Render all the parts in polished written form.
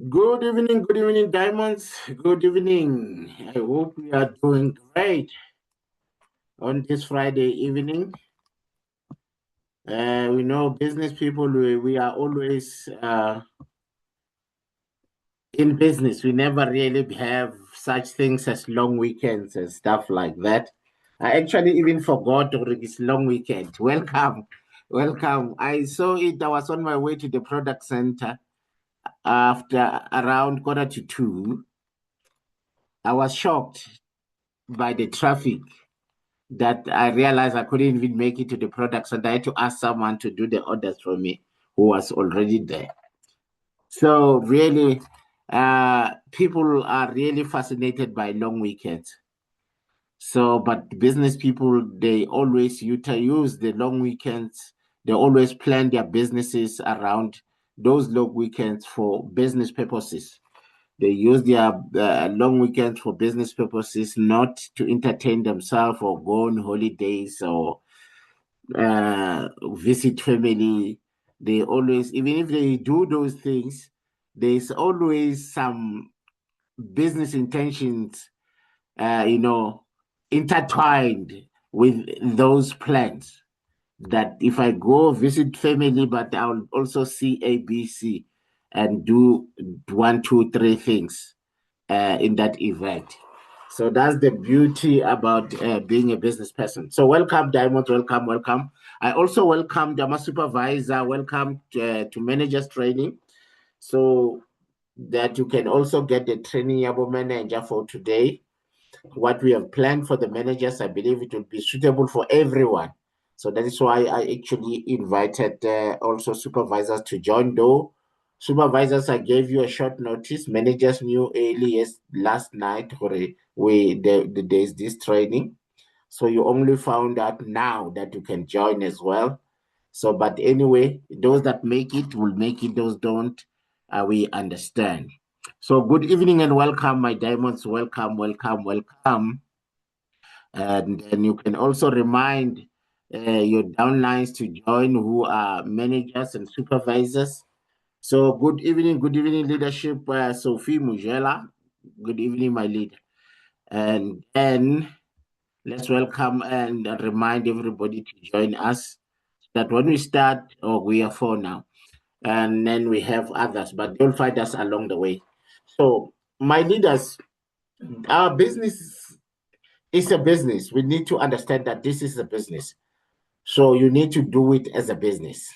Good evening, Diamonds. Good evening. I hope we are doing great on this Friday evening. We know business people, we are always in business. We never really have such things as long weekends and stuff like that. I actually even forgot already this long weekend. Welcome. Welcome. I saw it. I was on my way to the product center after around 1:45. I was shocked by the traffic that I realized I couldn't even make it to the product. So I had to ask someone to do the orders for me who was already there. So really, people are really fascinated by long weekends. So, but business people, they always use the long weekends. They always plan their businesses around those long weekends for business purposes. They use their long weekends for business purposes, not to entertain themselves or go on holidays or visit family. They always, even if they do those things, there's always some business intentions, you know, intertwined with those plans. That if I go visit family, but I'll also see ABC and do one, two, three things in that event. So that's the beauty about being a business person. So welcome, Diamond. Welcome, welcome. I also welcome my supervisor. Welcome to managers training, so that you can also get the training able manager for today. What we have planned for the managers, I believe it will be suitable for everyone. So that is why I actually invited also supervisors to join. Though supervisors, I gave you a short notice. Managers knew early last night there's this training. So you only found out now that you can join as well. So, but anyway, those that make it will make it. Those don't, we understand. So, good evening and welcome, my diamonds. Welcome, welcome, welcome. And then you can also remind your downlines to join who are managers and supervisors. So, good evening, leadership, Sophie Mujela. Good evening, my leader. And then let's welcome and remind everybody to join us that when we start, we are four now, and then we have others, but they'll find us along the way. So, my leaders, our business is a business. We need to understand that this is a business. So, you need to do it as a business.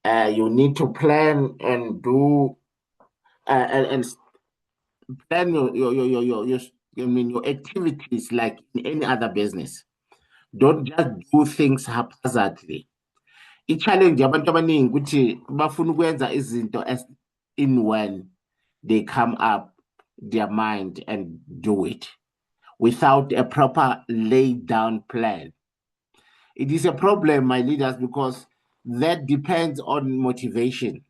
You need to plan and do and plan your activities like in any other business. Don't just do things haphazardly. I-challenge abantu abaningi ukuthi bafuna ukwenza izinto as in when they come up their mind and do it without a proper laid down plan. It is a problem, my leaders, because that depends on motivation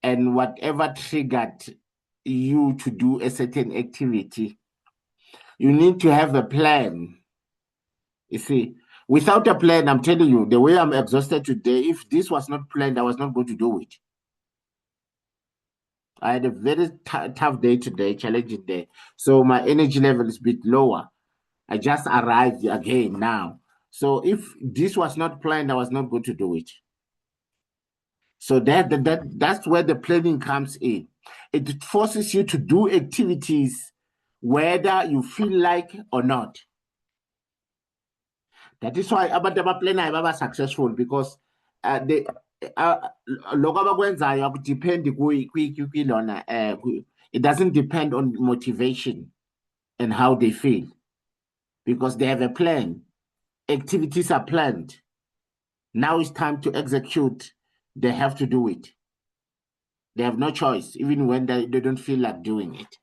and whatever triggered you to do a certain activity. You need to have a plan. You see, without a plan, I'm telling you, the way I'm exhausted today, if this was not planned, I was not going to do it. I had a very tough day today, challenging day. So my energy level is a bit lower. I just arrived again now. So if this was not planned, I was not going to do it. So that's where the planning comes in. It forces you to do activities whether you feel like or not. That is why abantu abaplenayo baba successful, because they lokho abakwenzayo akudipendi kulona it doesn't depend on motivation and how they feel, because they have a plan. Activities are planned. Now it's time to execute. They have to do it. They have no choice, even when they don't feel like doing it.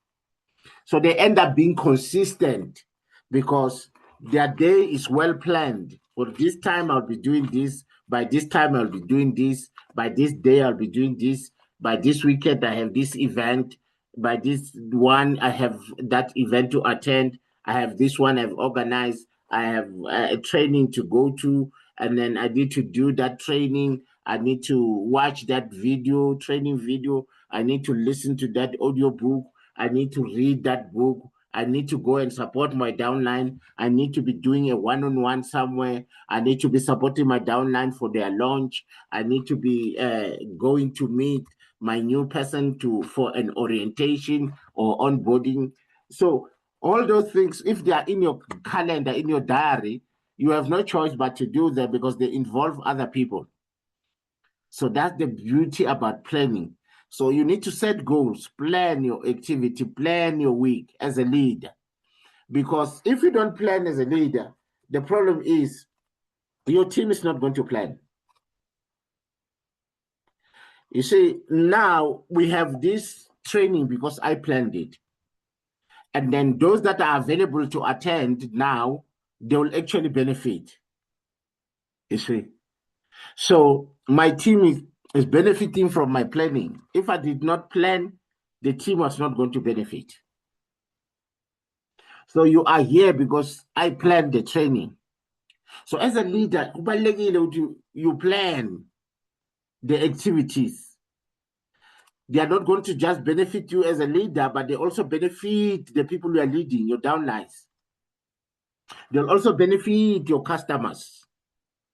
So they end up being consistent because their day is well planned. For this time, I'll be doing this. By this time, I'll be doing this. By this day, I'll be doing this. By this weekend, I have this event. By this one, I have that event to attend. I have this one I've organized. I have a training to go to. And then I need to do that training. I need to watch that video, training video. I need to listen to that audio book. I need to read that book. I need to go and support my downline. I need to be doing a one-on-one somewhere. I need to be supporting my downline for their launch. I need to be going to meet my new person for an orientation or onboarding. So all those things, if they are in your calendar, in your diary, you have no choice but to do them because they involve other people. So that's the beauty about planning. So you need to set goals, plan your activity, plan your week as a leader. Because if you don't plan as a leader, the problem is your team is not going to plan. You see, now we have this training because I planned it. And then those that are available to attend now, they will actually benefit. You see. So my team is benefiting from my planning. If I did not plan, the team was not going to benefit. So you are here because I planned the training. So as a leader, you plan the activities. They are not going to just benefit you as a leader, but they also benefit the people you are leading, your downlines. They'll also benefit your customers.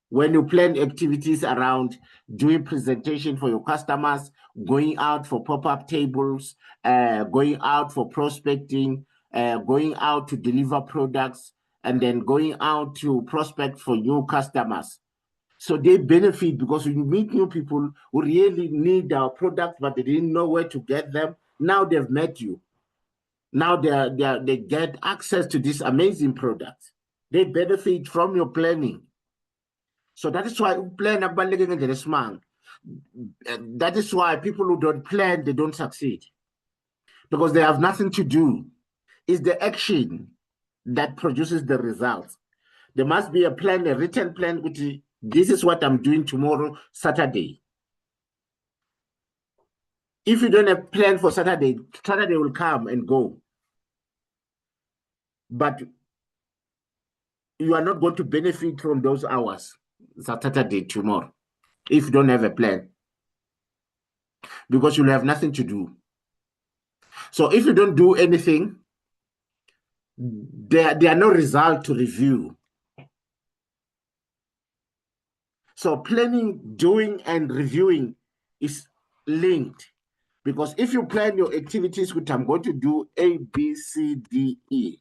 When you plan activities around doing presentation for your customers, going out for pop-up tables, going out for prospecting, going out to deliver products, and then going out to prospect for new customers. So they benefit because when you meet new people who really need our products, but they didn't know where to get them, now they've met you. Now they get access to these amazing products. They benefit from your planning. So that is why plan that is why people who don't plan, they don't succeed. Because they have nothing to do. It's the action that produces the results. There must be a plan, a written plan, which is, this is what I'm doing tomorrow, Saturday. If you don't have a plan for Saturday, Saturday will come and go. But you are not going to benefit from those hours, Saturday, tomorrow, if you don't have a plan. Because you'll have nothing to do. So if you don't do anything, there are no results to review. So planning, doing, and reviewing is linked. Because if you plan your activities, which I'm going to do A, B, C, D, E,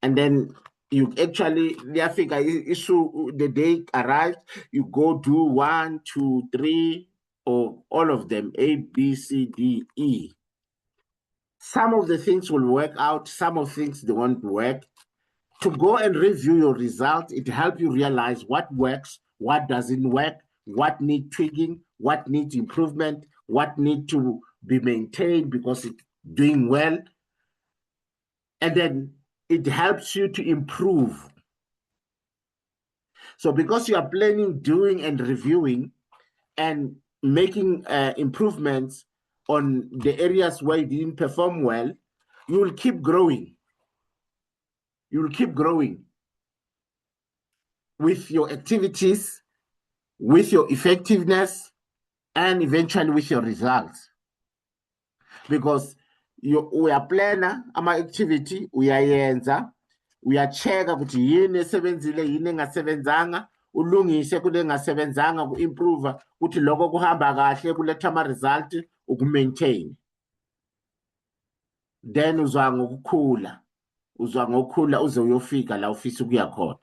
and then you actually, the day arrives, you go do 1, 2, 3, or all of them, A, B, C, D, E. Some of the things will work out, some of the things they won't work. To go and review your results, it helps you realize what works, what doesn't work, what needs tweaking, what needs improvement, what needs to be maintained because it's doing well. And then it helps you to improve. So because you are planning, doing, and reviewing and making improvements on the areas where you didn't perform well, you will keep growing. You will keep growing with your activities, with your effectiveness, and eventually with your results. Because we are planner ama-activity, uyayenza, uyachecka ukuthi yini esebenzile, yini engasebenzanga, ulungise kule engasebenzanga, ku-improve, ukuthi lokho kuhamba kahle, kuletha ama-result, uku-maintain. Then uzwa ngokukhula uze uyofika la ufisa ukuya khona.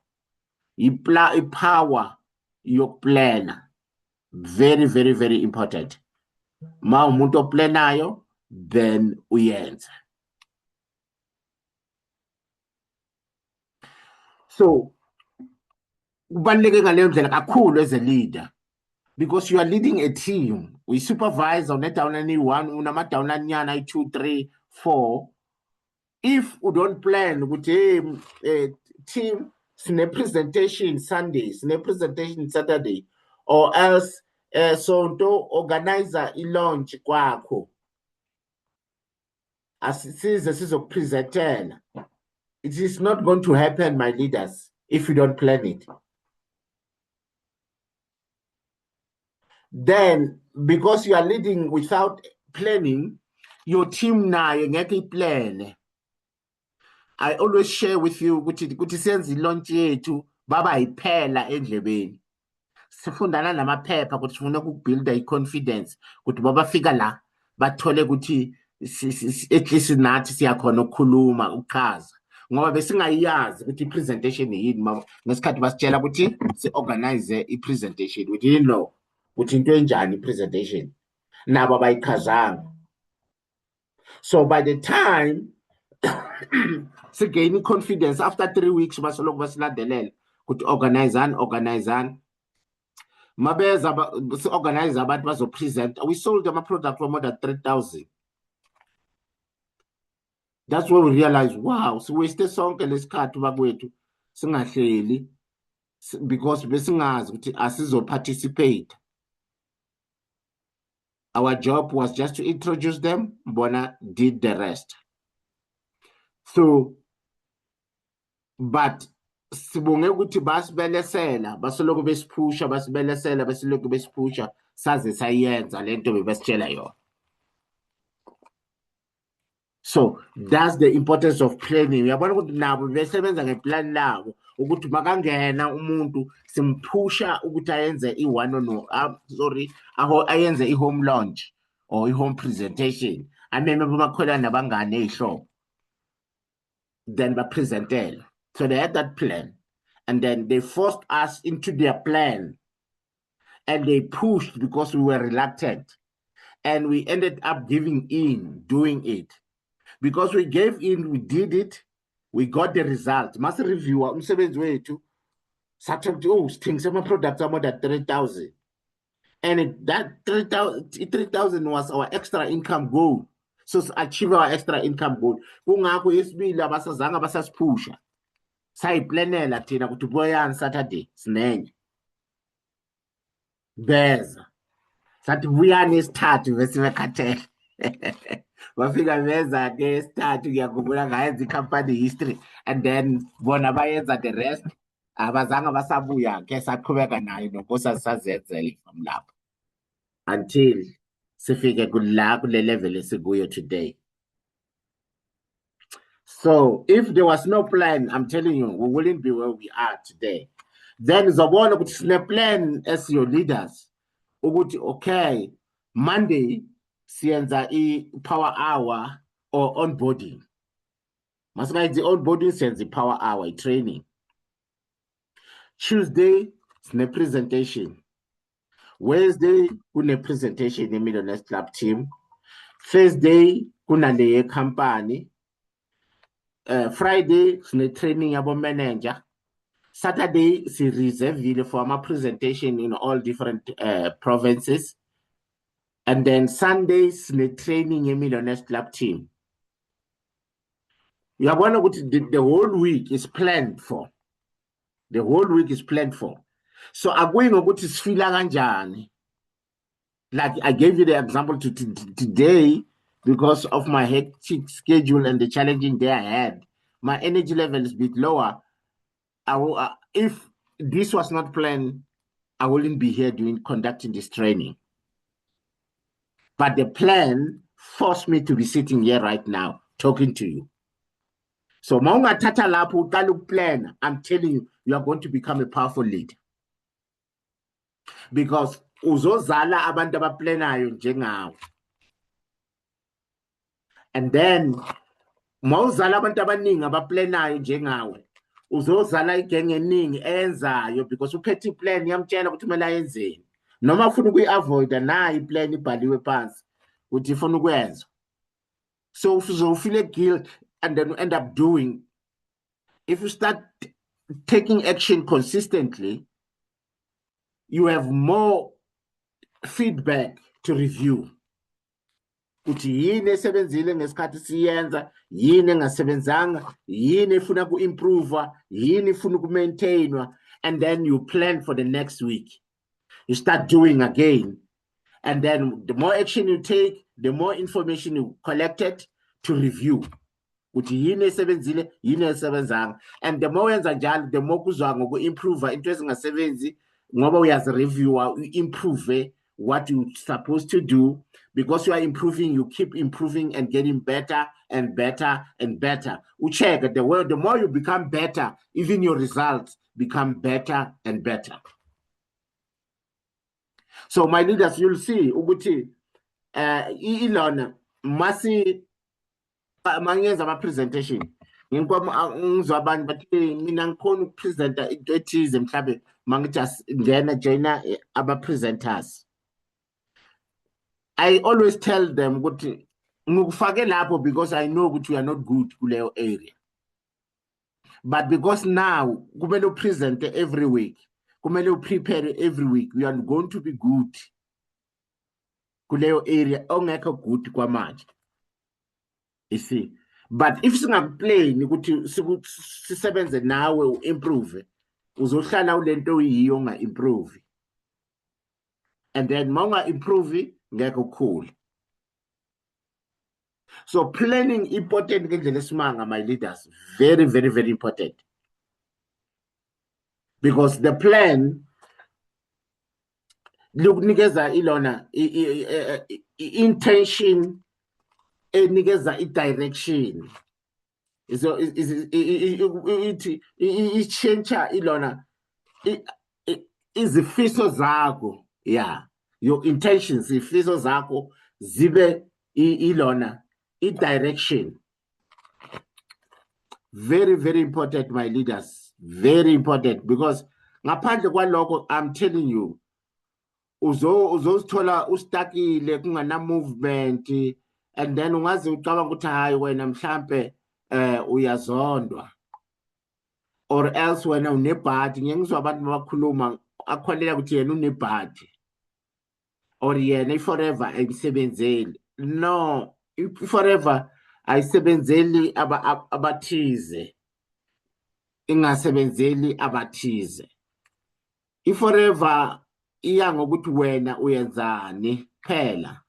Ipower yokuplana, very, very, very important. Ma umuntu oplanayo, then uyenza. So kubaluleke ngaleyo ndlela kakhulu as a leader, because you are leading a team. We supervise on downline 1, unama-downline nyana 2, 3, 4. If we don't plan ukuthi team sine presentation Sunday, sine presentation Saturday, or else sonto organizer i-launch kwakho, asize sizokupresentela. It is not going to happen, my leaders, if you don't plan it. then because you are leading without planning, your team nayo ngeke iplane. I always share with you ukuthi senze ilaunch yethu baba iphela endlebeni. Sifundana namaphepha ukuthi sifuna ukubuilda i-confidence ukuthi babafika la bathole ukuthi at least nathi siyakhona ukukhuluma ukuchaza ngoba besingayazi ukuthi i-presentation yini ngesikhathi basitshela ukuthi si-organize i-presentation we didn't know ukuthi into enjani i-presentation nabo abayichazanga. So by the time sigain confidence after 3 weeks basoloko basilandelela ukuthi organize mabeza si-organize abantu bazopresent. We sold them a product for more than 3,000. That's when we realized, wow, so we stay sonke lesikhathi bakwethu singahleli because besingazi ukuthi asizo participate. Our job was just to introduce them. Bona did the rest. So, but sibonge ukuthi basibelesela basoloko besiphusha basibelesela basoloko besiphusha saze sayenza lento bebasitshela yona. So that's the importance of planning. Uyabona ukuthi nabo besebenza ngeplan labo ukuthi makangena umuntu simphusha ukuthi ayenze ayenze i-home launch or i-home presentation. Ameme bamakhola nabangane ey'hlobo. Then bapresentela. So they had that plan. And then they forced us into their plan. And they pushed because we were reluctant. And we ended up giving in, doing it. Because we gave in, we did it, we got the result. Must review umsebenzi wethu. Sathi things my products are more than 3,000. And that 3,000 was our extra income goal. So achieve our extra income goal. Kungakho yesibili abasazanga basasiphusha. Sayiplanela thina ukuthi boyani Saturday sinenye. Beza. Sathi buyani isithathu bese bekhathele. Bafika beza ke isithathu ngiyakhumbula ngayenza i-company history and then bona bayenza the rest. Abazanga basabuya ke saqhubeka nayo nonkosi sazenzele from lapho. Until sifike kule level esikuyo today. So if there was no plan, I'm telling you, we wouldn't be where we are today. Then uzobona ukuthi sine plan as your leaders. Ukuthi okay, Monday siyenza i-power hour or onboarding. Masinayenza i-onboarding siyenza i-power hour, i-training. Tuesday sine presentation. Wednesday kune presentation ye-Millionaires Club team. Thursday kunale company. Friday sine training yabo manager. Saturday si reserve for my presentation in all different provinces. And then Sundays sine training ye-Millionaires Club team. You are going to the whole week is planned for. The whole week is planned for. So I'm going to go to sifila kanjani. Like I gave you the example today because of my hectic schedule and the challenging day I had. My energy level is a bit lower. If this was not planned, I wouldn't be here conducting this training. But the plan forced me to be sitting here right now talking to you. So maunga tata lapho uqala plan, I'm telling you, you are going to become a powerful leader. Because uzozala abantu abaplanayo njengawe. And then mawuzala abantu abaningi abaplanayo njengawe. Uzozala igenge eningi enzayo because uphethe iplan yamtshela ukuthi kumele ayenzeni. Noma ufuna ukuyi-avoid nayo iplan ibhaliwe phansi ukuthi ufuna ukwenza. So if you feel guilt and then you end up doing, if you start taking action consistently, you have more feedback to review. Uthi yini esebenzile ngesikhathi siyenza, yini engasebenzanga, yini efuna ku-improve, yini efuna ku-maintainwa, and then you plan for the next week. You start doing again. And then the more action you take, the more information you collected to review. Uthi yini esebenzile, yini esebenzanga. And the more yenza njalo, the more kuzwa ngoku-improve into ezingasebenzi, ngoba uyazi review, you improve what you're supposed to do. Because you are improving, you keep improving and getting better and better and better. Check the more you become better, even your results become better and better. So my leaders, you'll see ukuthi ilona masi mangenza ama-presentation ngizwa abantu bathi mina ngikhona ukupresenta into ethize mhlawumbe mangijust joina aba-presenters. I always tell them ukuthi ngikufake lapho because I know ukuthi you are not good kuleyo area. But because now kumele upresente every week, kumele uprepare every week, you are going to be good kuleyo area ongekho good kwamanje. You see, but if singakuplani ukuthi sisebenze nawe uimprove, uzohlala ulento oyiyo unga-improve, and then mawunga improve ngeke ukhule. So planning important ngendlela esimanga, my leaders, very very very important, because the plan lukunikeza ilona intention enikeza i-direction. So i-change ilona izifiso zakho, yeah, your intentions, izifiso zakho zibe ilona i-direction. Very very important, my leaders, very important, because ngaphandle kwaloko I'm telling you uzozithola ustakile kungana movement, and then ungaze ucabanga ukuthi hayi wena mhlambe uyazondwa, or else wena unebhadi. Ngiyengizwa abantu bakhuluma akholela ukuthi yena unebhadi or yena iforever ayisebenzeli. No, iforever ayisebenzeli abathize, ingasebenzeli abathize. Iforever iya ngokuthi wena uyenzani phela.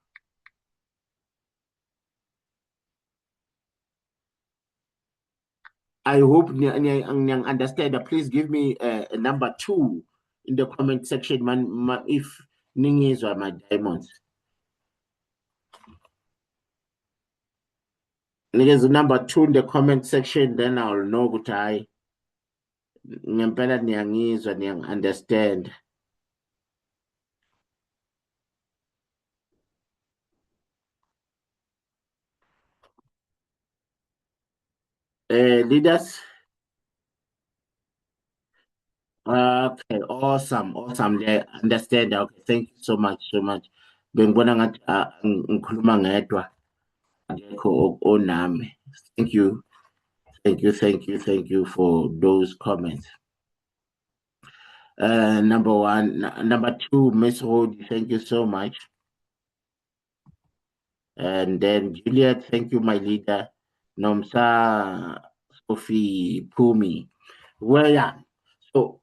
I hope you understand. Please give me a number 2 in the comment section, man, if ningizwa my diamonds. There's a number 2 in the comment section, then I'll know what I ngempela niyangizwa, niyang understand. Leaders. Okay, awesome. Yeah, understand. Okay, thank you so much. Bengibona ngathi ngikhuluma ngedwa akekho onami. Thank you for those comments. Number 1, number 2, Miss Rodi, thank you so much. And then Juliet, thank you, my leader. Nomsa, Sophie, Pumi. Well, yeah. So,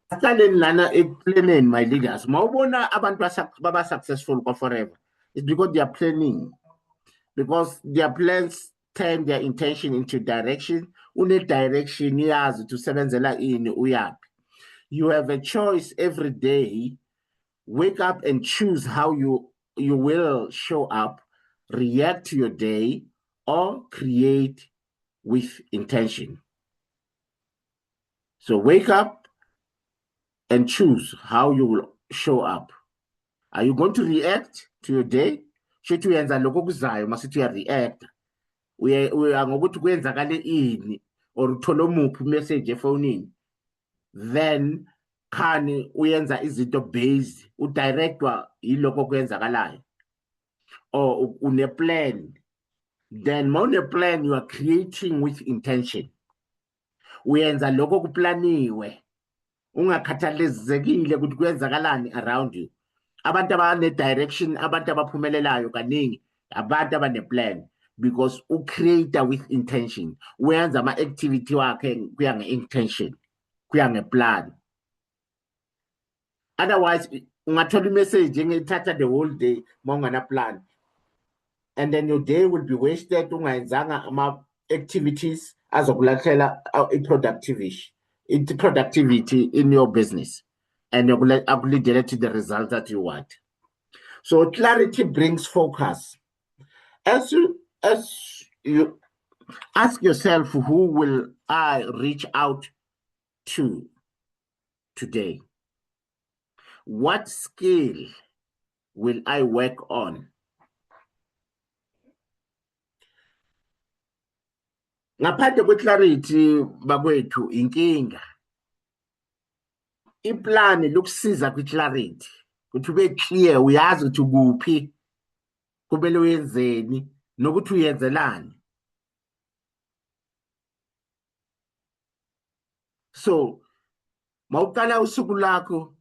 lana explaining, my leaders. Mawubona abantu baba successful forever. It's because they are planning. Because their plans turn their intention into direction. Une direction yazi to sebenzela ini uyaphi. You have a choice every day. Wake up and choose how you will show up, react to your day, or create with intention. So wake up and choose how you will show up. Are you going to react to your day? Shothi uyenza lokho kuzayo masithi uya-react. Uya ngokuthi kwenzakale ini, or uthola omuphi message efonini. Then khani uyenza izinto based, udirectwa yilokho kwenzakalayo, or une plan. Then mawune plan, you are creating with intention. Uyenza lokho kuplaniwe, ungakhathalizekile ukuthi kwenzakalani around you. Abantu abane direction, abantu abaphumelelayo kaningi abantu abane plan, because ucreate with intention. Uyenza ama activity wakhe kuya nge-intention, kuya ngeplan. Otherwise ungathola message ngithatha the whole day mawungana plan, and then your day will be wasted ungayenzanga ama activities azokulahlela productivity in your business, and akulidele to the result that you want. So clarity brings focus. As you ask yourself, who will I reach out to today? What skill will I work on? Ngaphandle kwe-clarity bakwethu inkinga. Iplani lukusiza kwi-clarity ukuthi ube clear, uyazi ukuthi kuphi kumele uyenzeni nokuthi uyenzelani. So mawuqala usuku lakho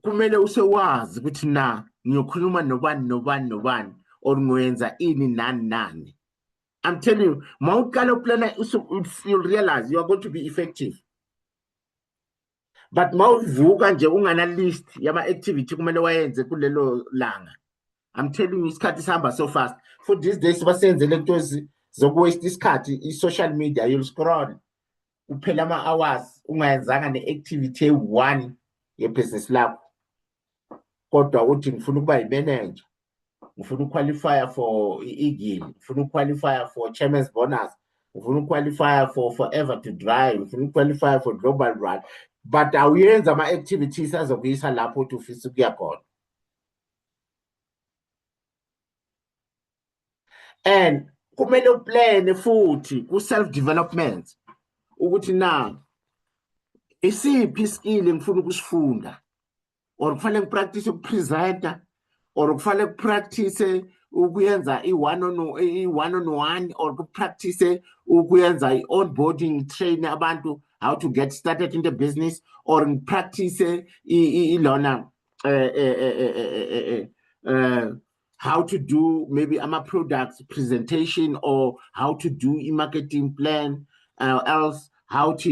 kumele usewazi ukuthi na ngiyokhuluma nobani or ngoyenza ini nani. I'm telling you, mawuqala uplana you'll realize you are going to be effective. But mawuvuka nje ungana list yama activity kumele wayenze kulelo langa. I'm telling you, isikhathi sihamba so fast. For these days basenzele into zokuwaste isikhathi i-social media, you'll scroll uphela ama-hours ungayenzanga ne-activity eyi-1 yebhizinisi lakho. Kodwa uthi ngifuna ukuba yi-manager, ngifuna uqualify for i-EGIL, ngifuna uqualify for chairman's bonus, ngifuna uqualify for forever to drive, ngifuna uqualify for global run. But awuyenza ama-activities azokuyisa lapho uthi ufisa ukuya khona. And kumele uplane futhi ku-self-development ukuthi na isiphi iskill engifuna ukusifunda, or kufanele ngipractice ukupresenta, or kufanele kupractice ukuyenza i-one-on-one, or kupractice ukuyenza i-onboarding, train abantu how to get started in the business, or ngipractice ilona how to do maybe products presentation, or how to do a marketing plan, else how to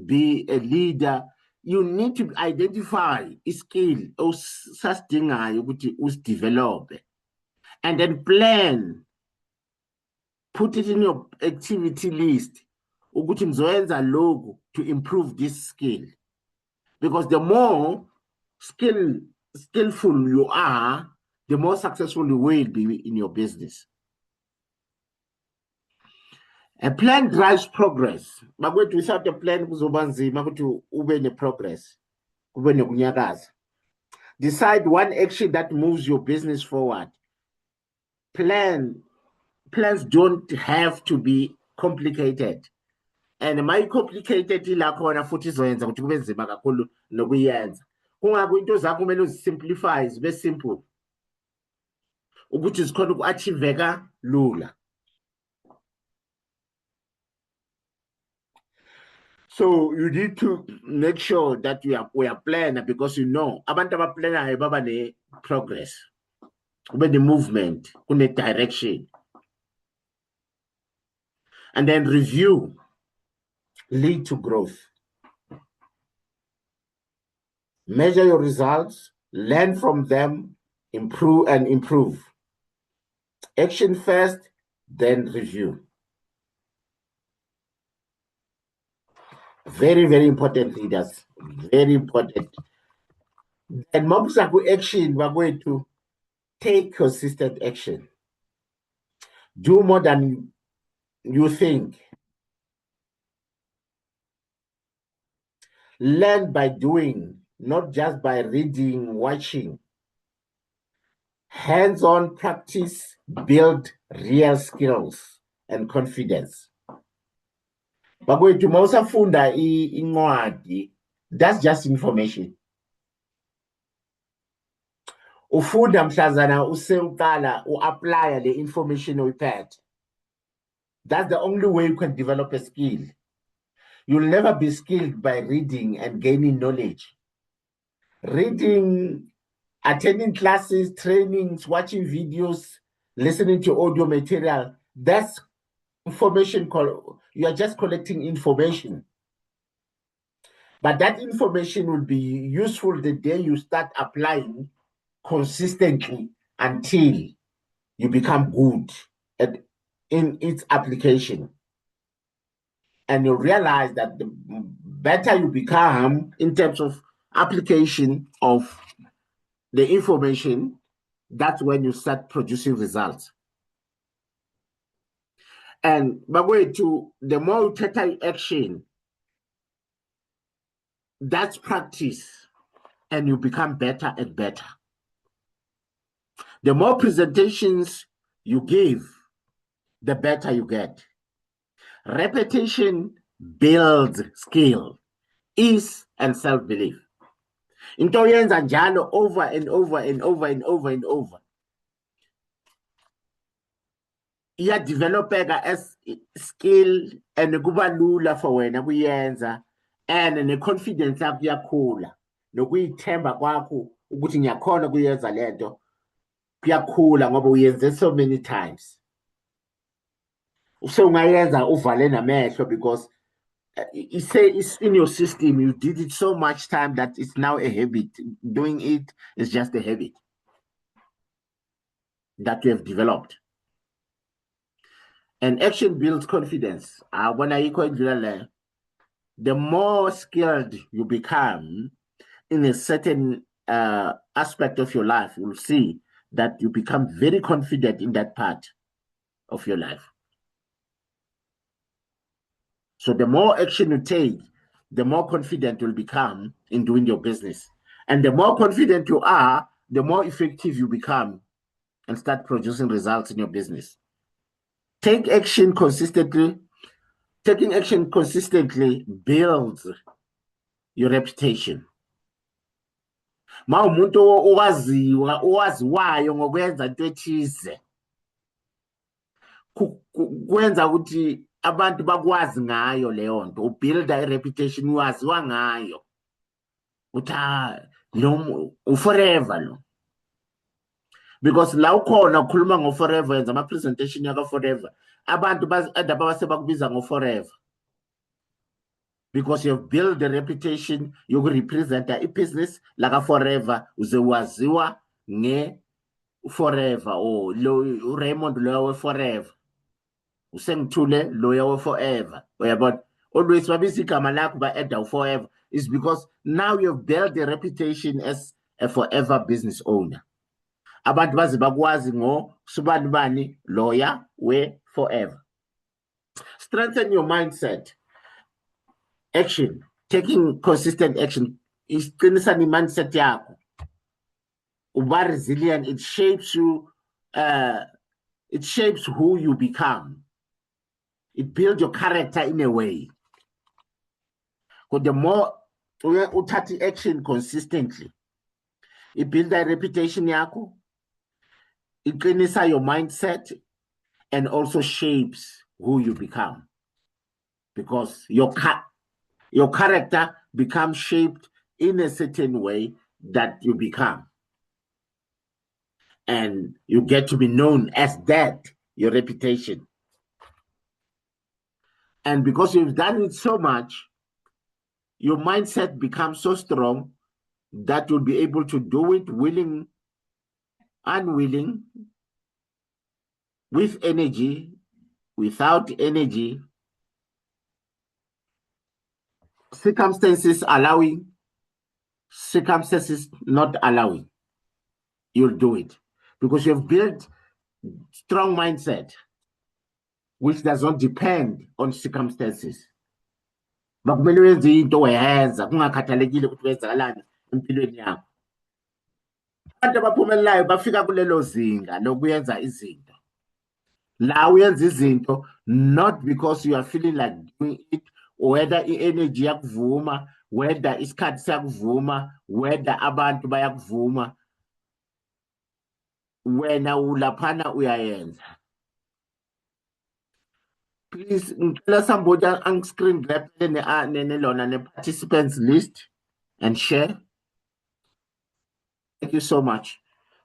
be a leader. You need to identify a skill osasidingayo ukuthi usidevelop, and then plan, put it in your activity list ukuthi ngizoyenza lokhu to improve this skill. Because the more skillful you are, the more successful you will be in your business. A plan drives progress. Bakwethu, without a plan kuzoba nzima ukuthi ube ne-progress, kube nokunyakaza. Decide one action that moves your business forward. Plans don't have to be complicated. And my complicated ila khona futhi izoyenza ukuthi kube nzima kakhulu nokuyenza. Kungaku into zakho kumele uzisimplify, zibe simple, ukuthi zikhona uku-achieveka lula. So you need to make sure that we are planner, because you know abantu abaplanayo baba ne-progress, kube ne-movement, kune-direction. And then review lead to growth. Measure your results, learn from them, improve. Action first, then review. Very, very important, leaders. Very important. And Mabusaku action, we're going to take consistent action. Do more than you think. Learn by doing, not just by reading, watching. Hands-on practice build real skills and confidence. Bakwethu mawusafunda incwadi, that's just information. Ufunda mhlazana useuqala u-apply the information oyiphethe. That's the only way you can develop a skill. You'll never be skilled by reading and gaining knowledge. Reading, attending classes, trainings, watching videos, listening to audio material, that's information. You are just collecting information. But that information will be useful the day you start applying consistently until you become good in its application. And you'll realize that the better you become in terms of application of the information, that's when you start producing results. And by way to the more you take action, that's practice, and you become better and better. The more presentations you give, the better you get. Repetition builds skill, ease, and self-belief. Into yenza njalo over and over and over and over and over. Developega as skill and kuba lula for wena kuyenza, and ne-confidence yakho iyakhula nokuyithemba kwakho ukuthi ngiyakhona kuyenza lento kuyakhula ngoba uyenze so many times. So ungayenza uvale namehlo because it's in your system. You did it so much time that it's now a habit. Doing it is just a habit that you have developed. And action builds confidence. When I equal the more skilled you become in a certain aspect of your life, you'll see that you become very confident in that part of your life. So the more action you take, the more confident you'll become in doing your business. And the more confident you are, the more effective you become and start producing results in your business. Take action consistently. Taking action consistently builds your reputation. Ma umuntu owaziwayo ngokwenza into ethize kwenza ukuthi abantu bakwazi ngayo leyo nto, ubuilda i-reputation, waziwa ngayo uthi lo uforever lo, because la ukhona ukhuluma ngo-forever, yenza ama-presentation yaka-forever, abantu base bakubiza ngo-forever because you've built the reputation yokurepresenta i-business laka-forever, uze waziwa nge-forever, or uRaymond loya we-forever, usengithule loya we-forever. Uyabona, always babiza igama lakho ba-add forever is because now you've built a reputation as a forever business owner. Abantu baze bakwazi subani bani loya we-forever. Strengthen your mindset. Action, taking consistent action, iqinisa mindset yakho. Uba resilient, it shapes you, it shapes who you become. It builds your character in a way. Because the more you take action consistently, it builds a reputation yakho, it iqinisa your mindset, and also shapes who you become. Because your character becomes shaped in a certain way that you become. And you get to be known as that, your reputation. And because you've done it so much, your mindset becomes so strong that you'll be able to do it willing, unwilling, with energy, without energy, circumstances allowing, circumstances not allowing. You'll do it because you've built strong mindset, which does not depend on circumstances. Bakumele wenze into oyenza kungakhathalekile ukuthi wenzakalani empilweni yakho. Abantu abaphumelelayo bafika kulelo zinga lokuyenza izinto. La uyenza izinto not because you are feeling like doing it, or whether i-energy yakuvuma, whether isikhathi sakuvuma, whether abantu bayakuvuma, wena ulaphana uyayenza. Please, ngicela somebody ang-screen grab ne participants list and share. Thank you so much.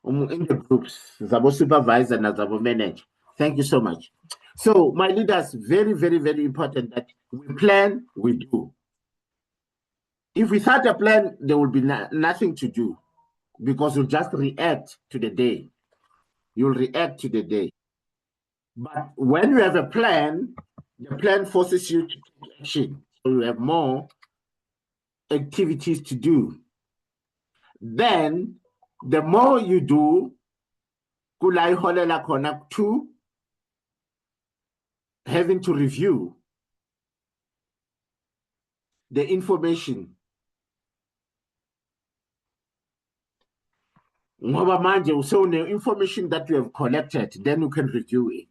In the groups, Zabo supervisor and Zabo manager. Thank you so much. So, my leaders, very, very, very important that we plan, we do. If without a plan, there will be nothing to do because you'll just react to the day. You'll react to the day. But when you have a plan, the plan forces you to take action. So you have more activities to do. Then the more you do, kula iholela khona to having to review the information. Ngoba manje usone information that you have collected, then you can review it.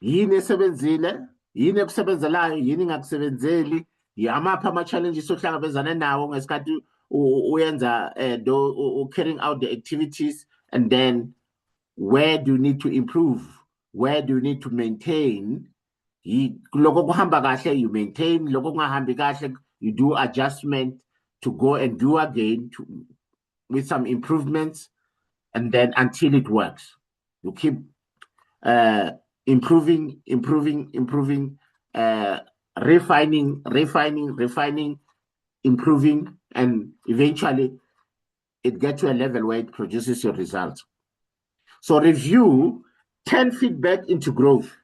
Yini esebenzile, yini ekusebenzelayo, yini engakusebenzeli, yamaphi ama-challenges ohlangabezana nawo ngesikhathi uyenza carrying out the activities, and then where do you need to improve, where do you need to maintain. Loko kuhamba kahle, you maintain. Loko kungahambi kahle, you do adjustment to go and do again with some improvements, and then until it works. You keep improving, refining, improving, and eventually it gets to a level where it produces your results. So review, turn feedback into growth.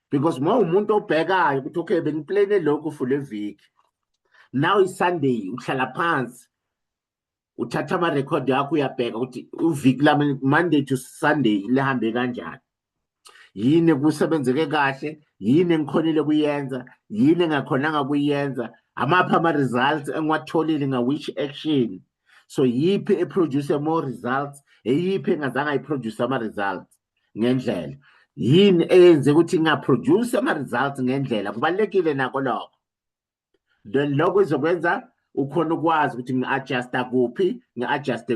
Because more umuntu obhekayo ukuthi okay bengiplane lokho for le week. Now is Sunday, uhlala phansi uthatha ama record yakho uyabheka ukuthi uviki lami Monday to Sunday lihambe kanjani. Yini kusebenzeke kahle, yini engikhonile kuyenza, yini engakhonanga kuyenza, amaphi ama results engiwatholile nga which action. So yipi eproduce more results, yipi engazange iproduce ama results ngendlela. Yini eyenze ukuthi ngingaproduce ama results ngendlela, kubalekile nako lokho. Then lokho izokwenza ukhona ukwazi ukuthi ngi-adjusta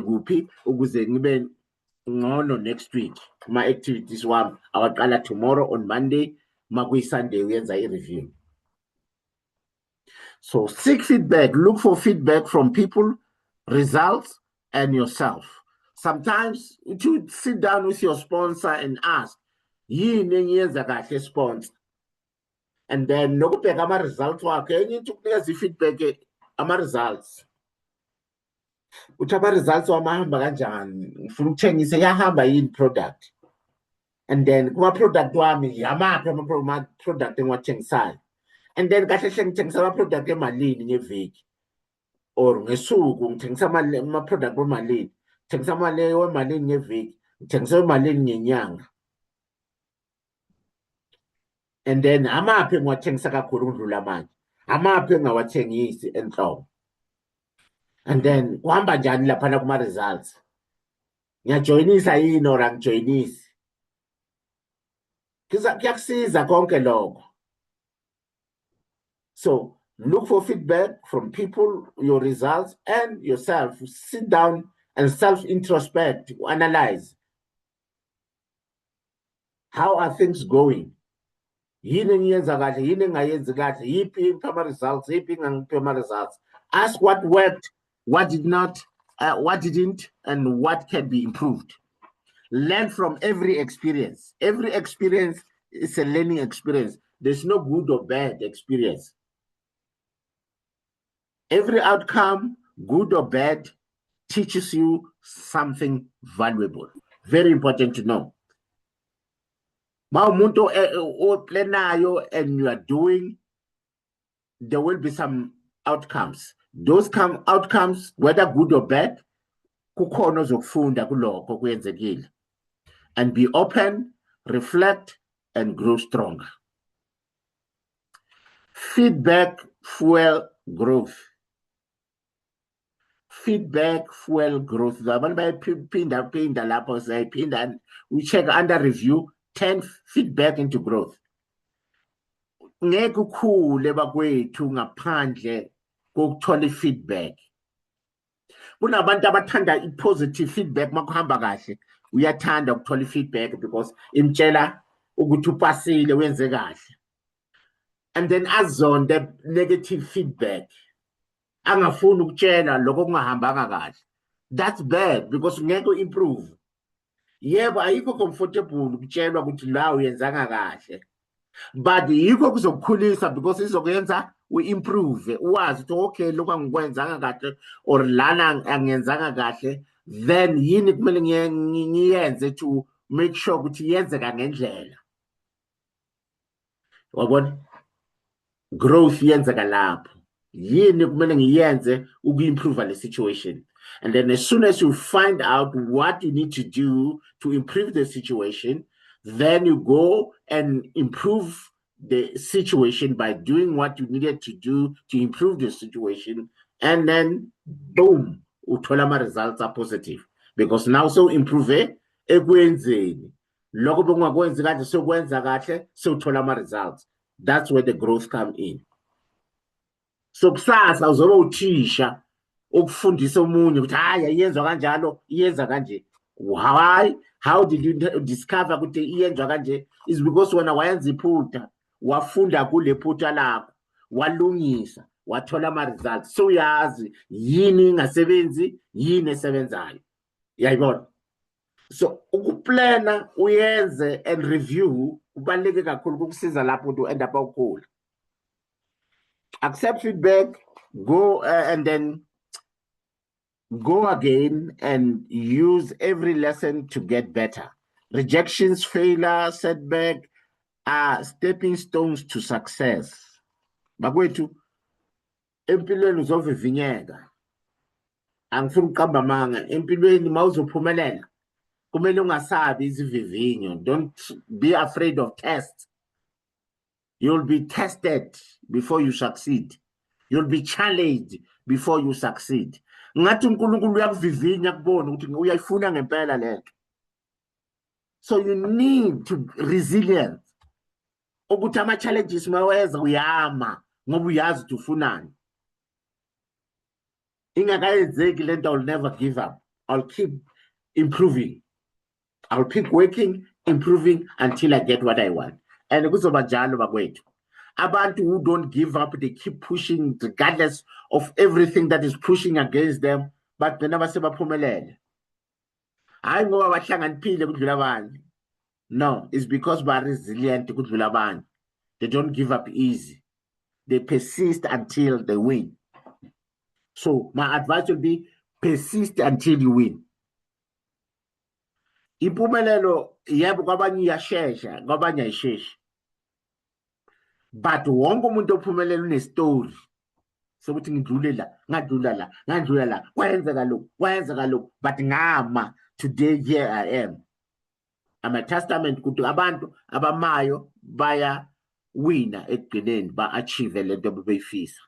kuphi ukuze ngibe ngcono next week. My activities wami awaqala tomorrow on Monday, makuyi Sunday uyenza i-review. So seek feedback, look for feedback from people, results, and yourself. Sometimes you sit down with your sponsor and ask, yini engiyenza kahle sponsor? And then nokubheka ama-results wakho, enye into ukunikeza i-feedback ama-results. Uthi ama-results wami ahamba kanjani? Ngifuna ukuthengisa, yahamba yini product? And then kuma-product wami yamaphi ama-product engiwathengisayo? And then kahle hle ngithengisa ama-product emalini ngeviki or ngesuku ngithengisa ama-product wemalini, ngithengisa wemalini ngeviki, ngithengisa wemalini ngenyanga. And then amaphi engiwathengisa kakhulu ukudlula amanye, amaphi engawathengisi enhloko. And then kuhamba njani laphana kuma-results? Ngiyajoyinisa yini or angijoyinisi? Kuyakusiza konke lokho. So look for feedback from people, your results, and yourself. Sit down and self-introspect, analyze. How are things going? Yini engiyenza kahle, yini engayenzi kahle, yiphi ama results, yiphi engangiphi ama results. Ask what worked, what did not, what didn't, and what can be improved. Learn from every experience. Every experience is a learning experience. There's no good or bad experience. Every outcome, good or bad, teaches you something valuable. Very important to know. Maumuntu plenayo and you are doing, there will be some outcomes. Those outcomes, whether good or bad, kukhona zokufunda kulokho kwenzekile. And be open, reflect, and grow stronger. Feedback fuel growth. Feedback fuel growth. Pinda lapho sayiphinda, we check under review, 10 feedback into growth. Ngeke ukhule bakwethu ngaphandle kokuthola feedback. Kunabantu abathanda i-positive feedback makuhamba kahle. Uyathanda ukuthola feedback because imtshela ukuthi upasile wenze kahle. And then azonde negative feedback. Angafuni ukutshela lokho kungahambanga kahle. That's bad because ngeke improve. Yebo ayikho comfortable ukutshelwa ukuthi la uyenzanga kahle. But yikho kuzokukhulisa because izokuyenza u-improve, uwazi ukuthi okay lokho angikwenzanga kahle or lana angenzanga kahle, then yini kumele ngiyenze to make sure ukuthi yenzeka ngendlela. Wabona? growth yenzeka lapho. Yini kumele ngiyenze uku-improve the situation? And then as soon as you find out what you need to do to improve the situation, then you go and improve the situation by doing what you needed to do to improve the situation. And then, boom, uthola results are positive. Because now so improve ekwenzeni. Lokho bengakwenzi kade sokwenza kahle sewuthola results. That's where the growth come in. So kusasa uzoba uthisha ukufundisa omunye ukuthi hayi iyenzwa kanjalo iyenza kanje. Why? How did you discover ukuthi iyenzwa kanje? Is because wena wayenza iphutha, wafunda kule phutha lakho, walungisa, wathola results. So uyazi yini ingasebenzi, yini esebenzayo. Yayibona? So ukuplana uyenze and review kubaluleke kakhulu ukusiza lapho umuntu end up awukhula. Accept feedback, go and then go again and use every lesson to get better. Rejections, failure, setback are stepping stones to success. Bakwethu, empilweni uzovivinyeka. Angifuni ukuqamba amanga, empilweni mawuzophumelela. Kumele ungasabi izivivinyo. Don't be afraid of tests. You'll be tested before you succeed. You'll be challenged before you succeed. Ngathi uNkulunkulu uyakuvivinya kubona ukuthi uyayifuna ngempela lento. So you need to resilience. Ukuthi ama challenges maweza uyama ngoba uyazi ukuthi ufunani. Ingakayenzeki lento, I'll never give up. I'll keep improving. I'll keep working, improving until I get what I want. And kuzoba njalo bakwethu. Abantu who don't give up, they keep pushing regardless of everything that is pushing against them, but they never sebaphumelele. Hayi ngoba bahlanganiphile kudlula abanye. No, it's because they are resilient kudlula abanye. They don't give up easy. They persist until they win. So my advice will be persist until you win. Impumelelo yebo kwabanye iyashesha, kwabanye ayisheshi. But wonke umuntu ophumelela unestory. Sokuthi ngidlule la, ngadlula la, ngandlula la, kwenzeka lokhu, but ngama, today here I am. I'm a testament ukuthi abantu abamayo baya wina ekugcineni ba-achieve lento bebeyifisa.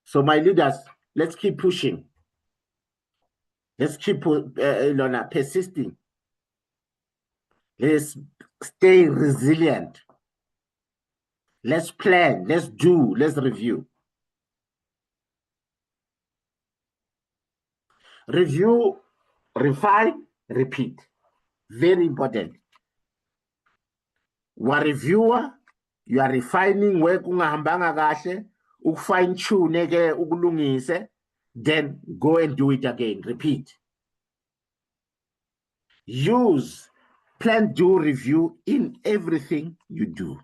So my leaders, let's keep pushing. Let's keep persisting. Let's stay resilient. Let's plan, let's do, let's review. Review, refine, repeat. Very important. Wa reviewer, you are refining where kungahambanga kahle, ukufine tune ke ukulungise, then go and do it again. Repeat. Use plan, do, review in everything you do.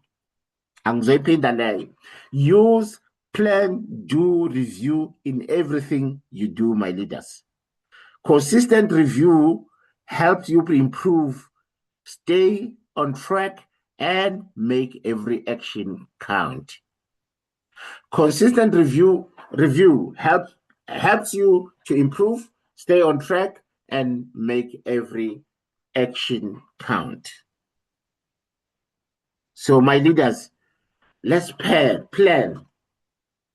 Use plan, do, review in everything you do, my leaders. Consistent review helps you to improve, stay on track, and make every action count. Consistent review helps you to improve, stay on track, and make every action count. So my leaders, let's plan,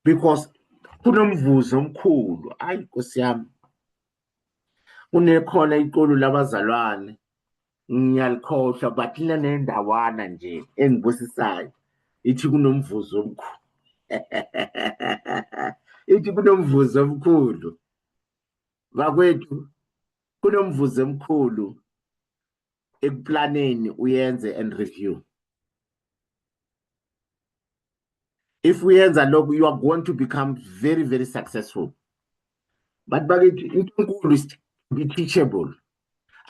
because kunomvuzo omkhulu. Hayi Nkosi yami, kunekhona iqolo labazalwane ngiyalikhohlwa, but nendawana nje engibusisayo ithi kunomvuzo omkhulu. Ithi kunomvuzo omkhulu. Bakwethu kunomvuzo omkhulu ekuplaneni uyenze and review. If we yenza lokho, you are going to become very, very successful. But bakwethu into enkulu is to be teachable.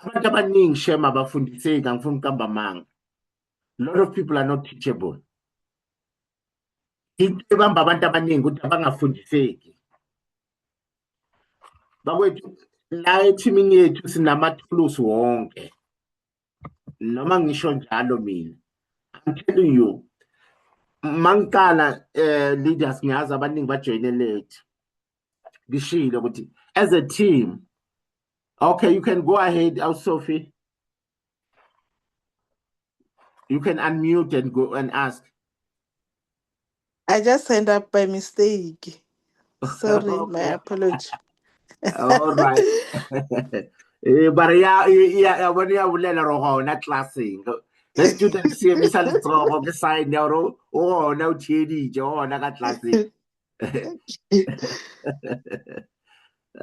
Abantu abaningi shema abafundiseki, angifuni ukuqamba amanga. A lot of people are not teachable. Into ebamba abantu abaningi ukuthi abangafundiseki. Bakwethu la ethimini yethu sinamathulusi wonke. Noma ngisho njalo mina, I'm telling you, Mankala leaders ngiyazi abaningi bajoyine late. Gishilo ukuthi as a team. Okay, you can go ahead, Sophie. You can unmute and go and ask. I just signed up by mistake. Sorry, my apology. All right. But yeah, when you learn not classing. The students see me sal strogo ke sign ya ro oh na utshedi jo na ka classing.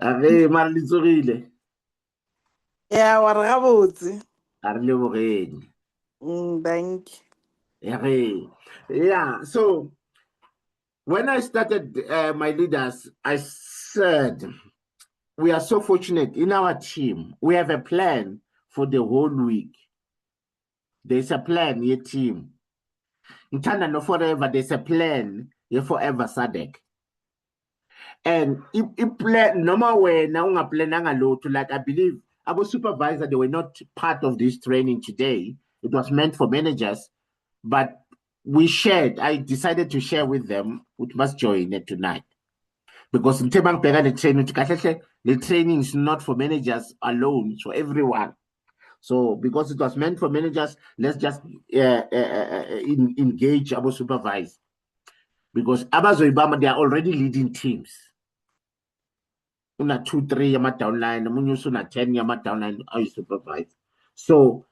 Ave mara litsogile. Yeah, wa re gabotse. A re lebogeng. Thank you. Yeah, so when I started my leaders, I said, we are so fortunate in our team. We have a plan for the whole week. There's a plan, your team. In China, no forever, there's a plan, your forever SADC. And if plan, normal way, now plan to like, I believe our supervisor, they were not part of this training today. It was meant for managers, but I decided to share with them, which must join it tonight. Because in Tebang Pega, the training is not for managers alone, it's for everyone. So because it was meant for managers, let's just engage our supervisors. Because Abazo Ibama, they are already leading teams. Una 2-3 yama downline, una 10 yama downline, are you supervise? So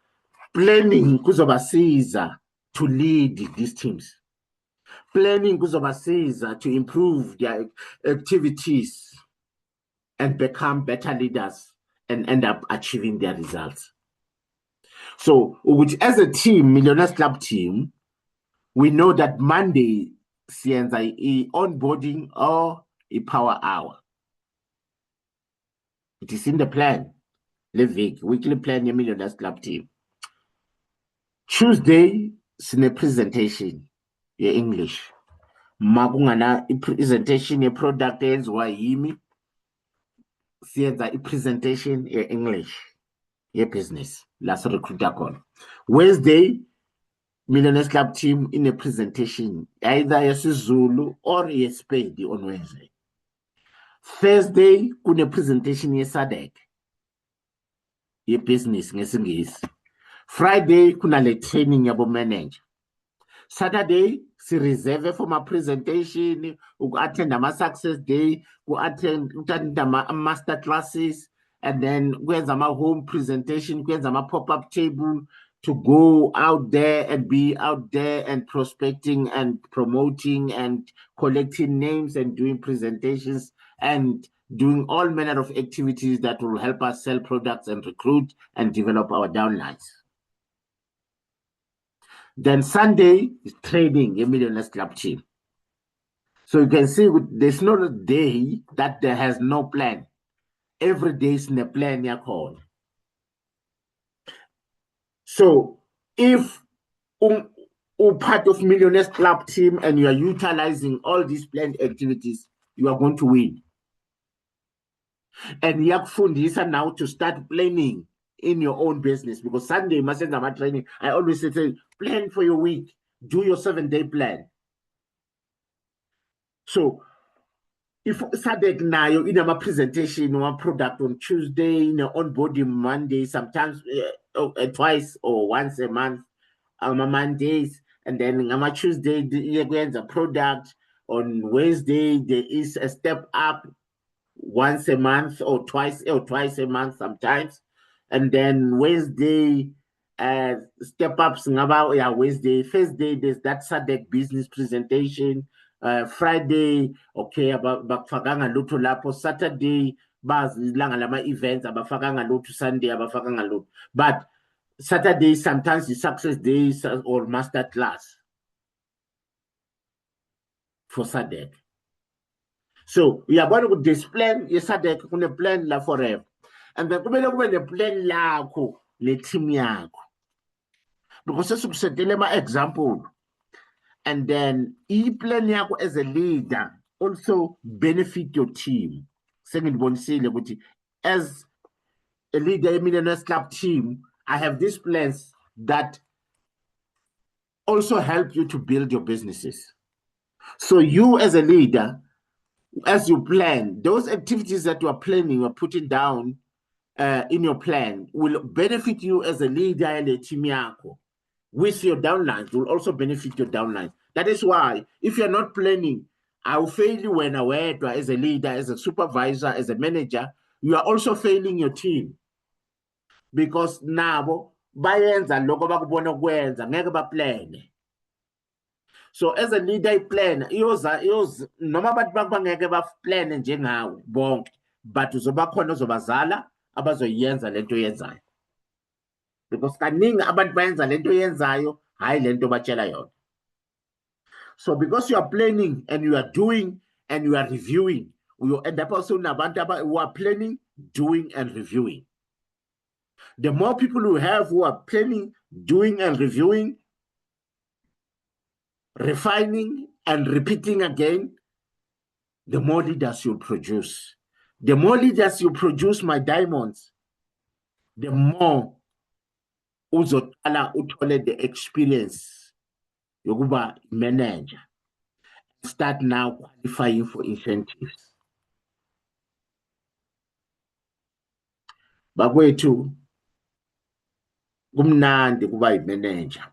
planning kuzobasiza to lead these teams. Planning kuzobasiza to improve their activities and become better leaders and end up achieving their results. So, which as a team, Millionaires Club team, we know that Monday, CNI onboarding or a power hour. It is in the plan. Weekly plan, your Millionaires Club team. Tuesday, sine presentation, your English. Magungana presentation, your product ends, why yimi. CNI presentation, your English. Your business. Last recruiter call. Wednesday, Millionaires Club team in a presentation, either yesiZulu or yesipedi on Wednesday. Thursday, kune presentation yeSADC. Your business ngesingisi. Friday, kuna le training yabo manager. Saturday, si reserve for my presentation, attend my success day, attend my master classes, and then where's my home presentation, where's my pop-up table to go out there and be out there and prospecting and promoting and collecting names and doing presentations and doing all manner of activities that will help us sell products and recruit and develop our downlines. Then Sunday is trading a Millionaires Club team. So you can see there's not a day that there has no plan. Every day is in a plan you're called. So if you're part of Millionaires Club team and you are utilizing all these planned activities, you are going to win. And Yakfundisa now to start planning in your own business, because Sunday, my training, I always say, plan for your week, do your 7-day plan. So if SADC now you're in a presentation one product on Tuesday, in onboarding Monday, sometimes twice or once a month, on Mondays, and then on Tuesday there's a product. On Wednesday there is a step up once a month or twice a month sometimes, and then Wednesday step ups Wednesday. Thursday there's that SADC business presentation. Friday, okay, abafakanga lutho lapho. Saturday, bazilanga lama events, abafakanga lutho. Sunday, abafakanga lutho. But Saturday, sometimes the success days or master class for SADC. So we are going to display SADC on a plan la forever. And then kumele kube ne plan lakho le team yakho. Because sesikusetele ma example. And then plan yakho as a leader also benefit your team. As a leader in Millionaires Club team, I have these plans that also help you to build your businesses. So you as a leader, as you plan, those activities that you are planning or putting down in your plan will benefit you as a leader and a team yako. With your downlines, will also benefit your downlines. That is why, if you're not planning, I will fail you when aware as a leader, as a supervisor, as a manager, you are also failing your team. Because nabo bayenza lokho bakubona kwenza ngeke baplane. So as a leader plan noma abantu bangeke baplane njengawe bonke, but uzoba khona ozobazala abazoyenza lento yenzayo. Because kaningi abantu bayenza lento yenzayo hayi lento batshela yona. So because you are planning and you are doing and you are reviewing, you end up also nabantu who are planning, doing and reviewing. The more people you have who are planning, doing and reviewing, refining and repeating again, the more leaders you produce. The more leaders you produce, my diamonds, the more uzotala uthole the experience yokuba manager. Start now qualifying for incentives. Bakwethu kumnandi kuba manager.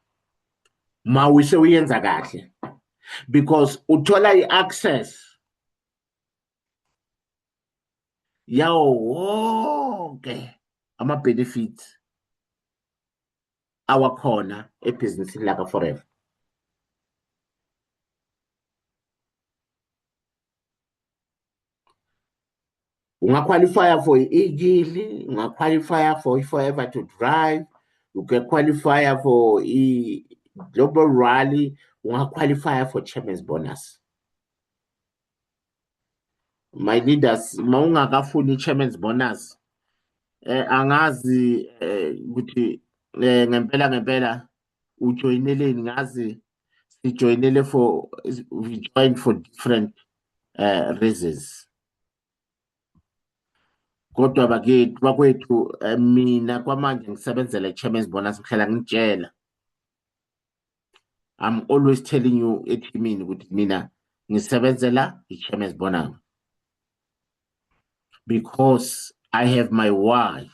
Mawise uyenza kahle. Because uthola i-access yawo wonke ama-benefits awakhona ebhizinisini lakho forever. Ungaqualify for e-gili, ungaqualify for Forever to Drive, you can qualify for Global Rally, ungaqualify for Chairman's Bonus. My leaders, mawungakafuni Chairman's Bonus, angazi ukuthi ngempela ujoineleni ngazi sijoinele we join for different reasons. Kodwa bakwethu mina kwamanje ngisebenzela i-Chairman's Bonus ngihlala ngitshela. I'm always telling you etimini ukuthi mina ngisebenzela i-Chairman's Bonus because I have my why.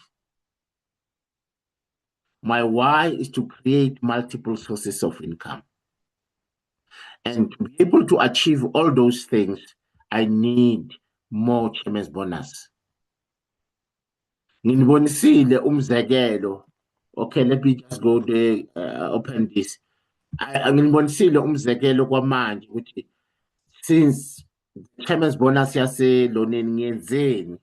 My why is to create multiple sources of income. And to be able to achieve all those things, I need more Chairman's Bonus. Nginibonisile umzekelo. Okay, let me just go there, open this. Nginibonisile umzekelo kwamanje ukuthi since Chairman's Bonus yase loneni ngiyenzeni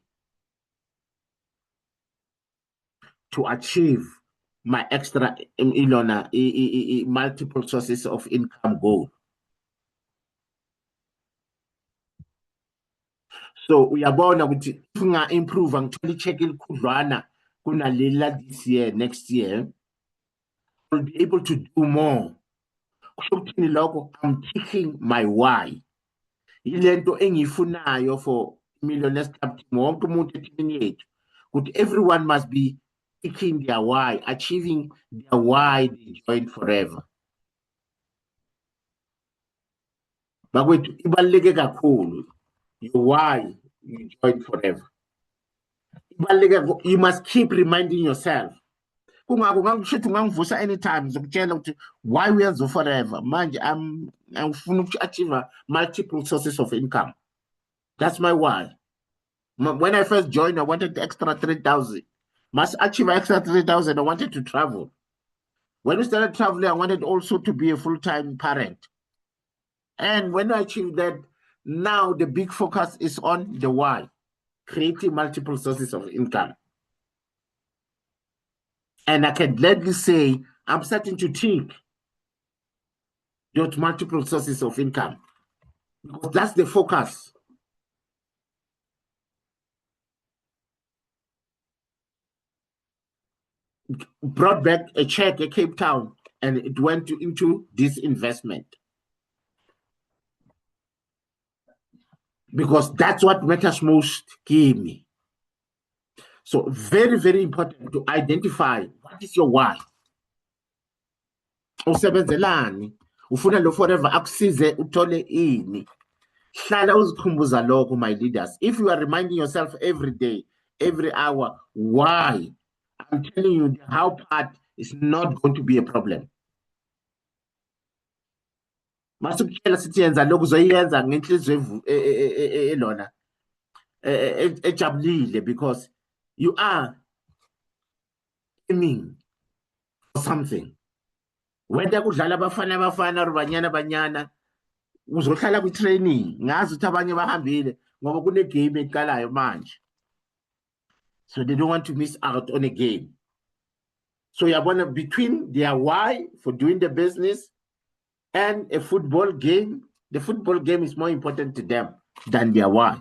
to achieve my extra multiple sources of income goal. So uyabona ukuthi unga improve ngithola i-check elikhudlwana kunalela this year, next year, I'll be able to do more. Kuthini lokho, I'm ticking my why. Ilento engiyifunayo for Millionaires Club team wonke umuntu etimini yethu ukuthi everyone must be ticking their why, achieving their why they join forever. Bakwethu ibaluleke kakhulu. Your why you join forever. You must keep reminding yourself. Anytime why we are so forever. Manje I'm to achieve multiple sources of income. That's my why. When I first joined, I wanted the extra 3,000. Must achieve extra 3,000. I wanted to travel. When we started traveling, I wanted also to be a full-time parent. And when I achieved that, now the big focus is on the why, creating multiple sources of income. And I can gladly say I'm starting to think those multiple sources of income because that's the focus. Brought back a check at Cape Town and it went into this investment. Because that's what matters most, give me. So very, very important to identify what is your why. usebenzelani, ufuna lo forever akusize uthole ini. Hlala uzikhumbuza lokho, my leaders. If you are reminding yourself every day, every hour, why, I'm telling you, the how part is not going to be a problem. Masukutshela sithi yenza lokhu uzoyenza ngenhliziyo elona ejabulile, because you are aiming for something. Whether kudlala abafana or banyana uzohlala ku-training, ngazi ukuthi abanye bahambile ngoba kune-game eqalayo manje, so they don't want to miss out on a game. So yabona, between their why for doing the business and a football game, the football game is more important to them than their why.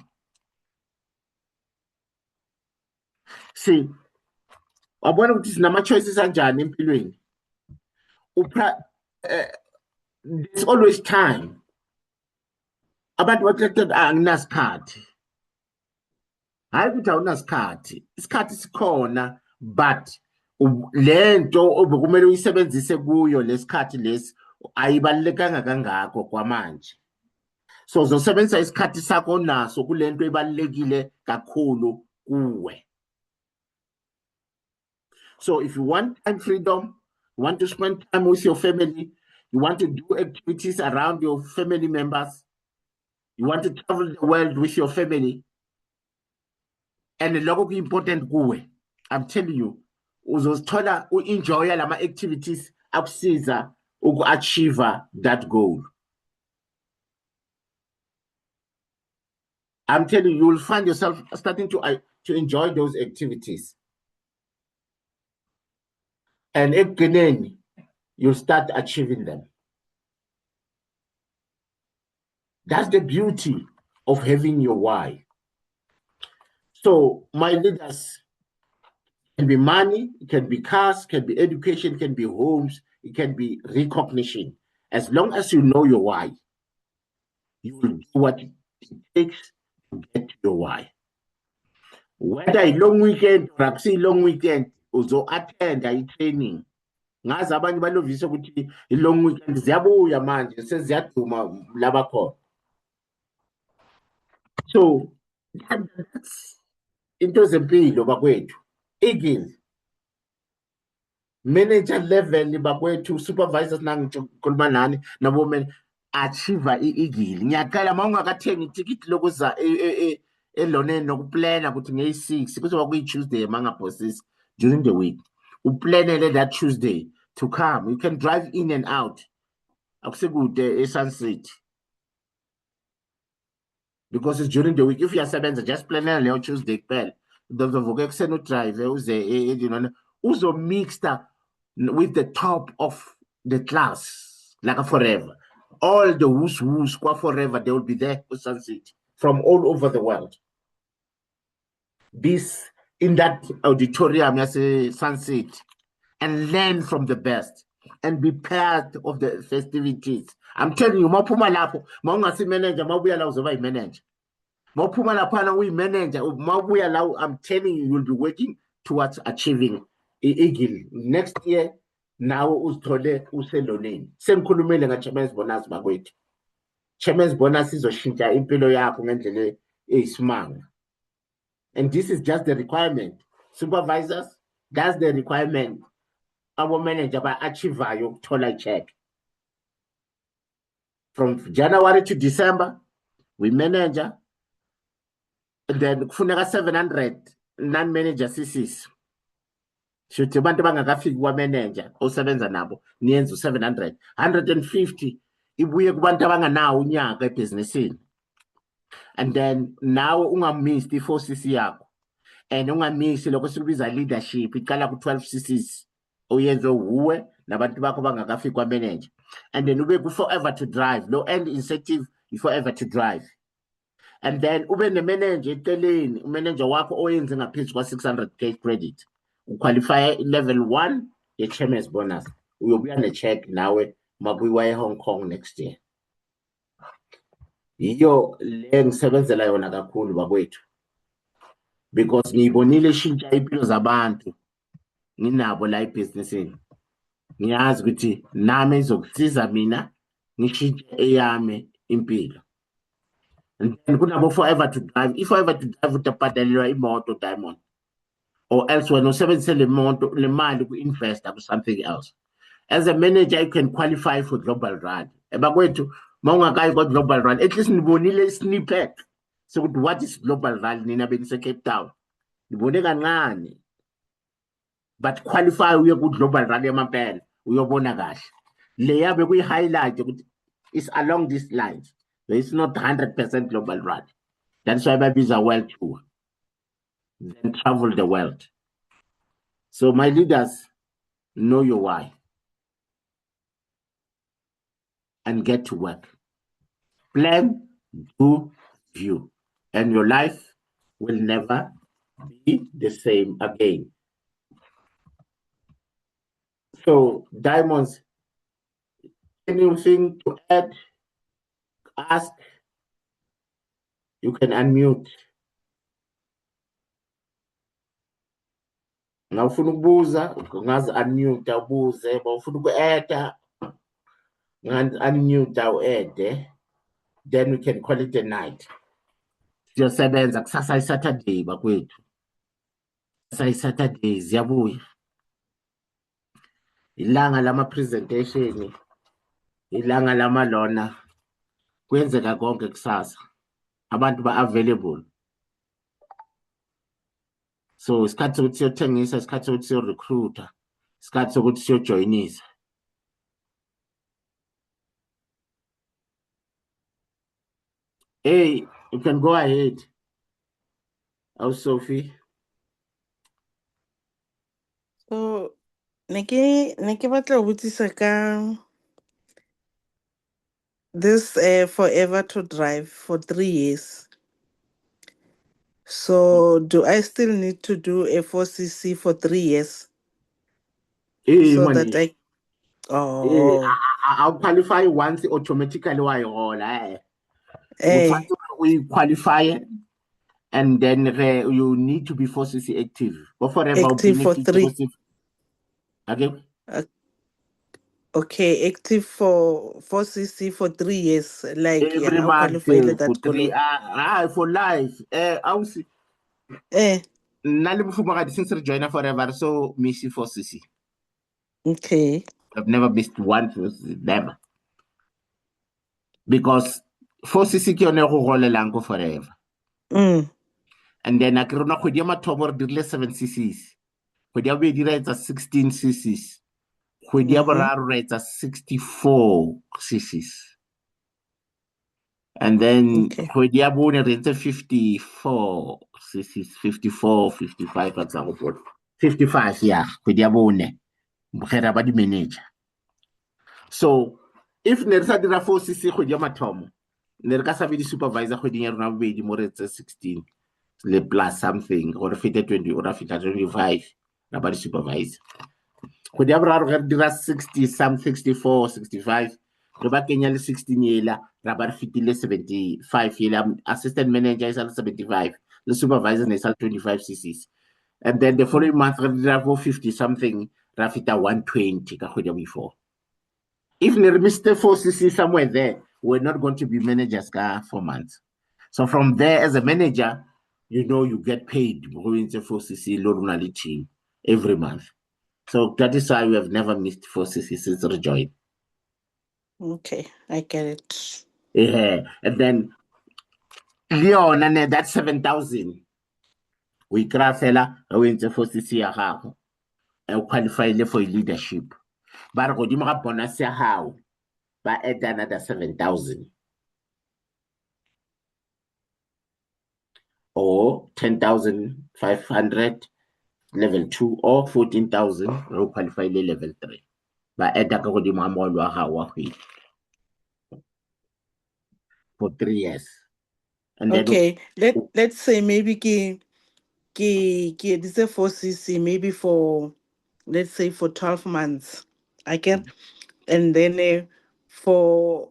See, wabona ukuthi sinama-choices anjani empilweni. There's always time. Abantu bathi anginasikhathi. Hayi ukuthi awunasikhathi, isikhathi sikhona, but lento obekumele uyisebenzise kuyo lesikhathi lesi ayibalekanga kangako kwamanje. So uzosebenzisa isikhathi sakho naso kulento ebalekile kakhulu kuwe. So if you want time freedom, you want to spend time with your family, you want to do activities around your family members, you want to travel the world with your family, and lokho ku-important kuwe, I'm telling you, uzozithola u-enjoya lama activities akusiza uku-achieve that goal. I'm telling you, you'll find yourself starting to enjoy those activities. And ekugcineni, you'll start achieving them. That's the beauty of having your why. So my leaders, it can be money, it can be cars, it can be education, it can be homes, it can be recognition. As long as you know your why, you will do what it takes to get to your why. Whether a long weekend or a long weekend, also attend a training. Ngazi abanye balovisa ukuthi i-long weekend ziyabuya manje seziyaduma laba khona. So that's into zempilo bakwethu. Eagle manager level bakwethu, supervisors nangikhuluma nani nabo achieve i-eagle. Ngiyaqala mawungakathenga itikiti lokuza eloneni nokuplana ukuthi ngeyi-6 kuzoba kuyi-Tuesday mangabosses during the week. Uplanele that Tuesday to come. You can drive in and out. Akusegude Sunset. Because it's during the week. If you are seven, just plan on Tuesday. The vocation drive, also mixed up with the top of the class, like forever. All the who's forever, they will be there for Sunset from all over the world. This in that auditorium, I say Sunset, and learn from the best and be part of the festivities. I'm telling you, mapuma lapo, maungasi manager, mabuya la uzoba manager. Mapuma lapana we manager, mabuya la, I'm telling you, you'll be working towards achieving Eagle. Next year, now uzithole useloneni. Sengikhulumile nga-Chairman's bonus bakwethu. Chairman's bonus izoshintsha impilo yakho ngendlela eyisimanga. And this is just the requirement. Supervisors, that's the requirement. Our manager by achieve your total check. From January to December, we manager. And then kufuneka 700 non-manager CCs. Shuthi abantu bangakafiki kwa-manager osebenza nabo niyenza 700. 150 ibuye kubantu abanganawo unyaka ebhizinisini. And then now ungamisi i-4 CC yakho. And ungamisi lokho sikubiza leadership iqala ku-12 CCs. Oyenzo uwe nabantu bakho bangakafiki kwa-manager. And then ube ku-forever to drive. Low end incentive is forever to drive. And then ube ne-manager eceleni, umanager wakho oyenze ngaphezu kwa-600K credit. Uqualify level 1 ye-Chairman's bonus. Uyobuya ne-check nawe mabuyiwa e-Hong Kong next year. Iyo le ngisebenzela yona kakhulu bakwethu. Because ngiyibonile ishintsha impilo zabantu nginabo la ebhizinisini. ngiyazi ukuthi nami izokusiza mina ngishintshe eyami impilo. And then kunabo Forever to Drive. I-Forever to Drive utabhadalelwa imoto, Diamond, or else wena usebenzise le mali ku-investa ku-something else. As a manager, you can qualify for Global Run. Bakwethu, mawungakayi kwa-Global Run, at least nibonile i-snippet sokuthi what is Global Run nina benise-Cape Town. Nibone kancane. But qualify uye ku-Global Run yamampela, uyobona kahle. Leya bekuyi-highlight ukuthi it's along these lines. There is not 100% Global Run. That's why babizwa world tour. Then travel the world. So my leaders, know your why. And get to work. Plan, do, view. And your life will never be the same again. So, Diamonds, anything to add, ask, you can unmute. Ngawufuna ukubuza, ungazi unmute ubuze, bawufuna uku-add, unmute add, then we can call it a night. Siyosebenza kusasa iSaturday bakwethu. Kusasa iSaturday ziyabuya. Ilanga lama-presentation, ilanga lama-lona, kwenzeka konke kusasa. Abantu ba-available. So isikhathi sokuthi siyothengisa, isikhathi sokuthi siyo-recruiter, isikhathi sokuthi siyojoyinisa. Hey, you can go ahead. How's Sophie? So ne ke batla ho botsisa ka this Forever to Drive for 3 years. So do I still need to do a 4cc for 3 years? Hey, So money. that I I'll qualify once automatically while eh we qualify and then you need to be 4cc active. But forever active for 3. Okay. Okay, active for 4cc for 3 years. Like Every I'll month qualify for that 3 for life. I'll see. Since I join forever, so miss 4cc. Okay. I've never missed one 4cc, never. Because 4cc ke yone go golelang go forever. And then I can kgwedi ya mathomo re dirile 7cc's. Kgwedi ya bobedi re etsa 16cc's. Kgwedi ya boraro re etsa 64cc's. And then kgwedi ya bone re entse 54cc's, 54, 55 at sa go 55, yeah, kgwedi ya bone. Bogera ba di-manager. So, if ne re sa dira 4cc kgwedi ya mathomo, ne re ka sa be di-supervisor kgweding ya rona bobedi mo re etse 16 le plus something gore fete 20 or feta 25 ra ba di-supervisor. Kgwedi ya boraro ge re dira 60 some 64 65 re ba kenya le 16 ela ra ba re fetile 75 ela assistant manager is 75 the supervisor is 25 cc's. And then the following month re dira 50 something ra feta 120 ka kgwedi ya before. If ne re missed 4cc somewhere there, we're not going to be managers ka 4 months. So from there, as a manager, you know you get paid going to 4cc Lorunali team every month. So that is why we have never missed 4cc since rejoin. Okay, I get it. Yeah, and then Leon and that 7,000. We crafela going to 4cc ya gago. And qualify for leadership. But go di mo ga bonus ya gago. Ba add another 7,000. Or 10,500 level 2 or 14,000 re qualify le level 3 ba eta ka godimo ga mogolo wa gago wa kgwedi for 3 years. And okay, let's say maybe ke this a 4cc maybe for, let's say, for 12 months. I can, and then for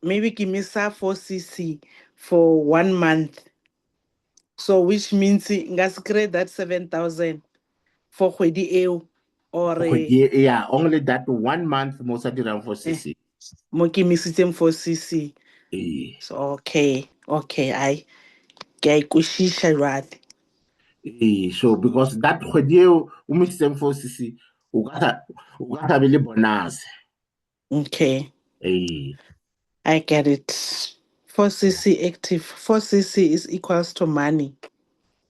maybe give me 4cc for 1 month. So which means ngas create that 7,000 for kgwedi eo. or Yeah, only that 1 month mo sa dirang 4cc. mo ke emisitseng 4cc. So okay, I ke a ikwešiša jwale. So because that kgwedi eo o emisitseng 4cc o ka be le bonus. Okay. I get it. 4cc active. 4cc is equals to money.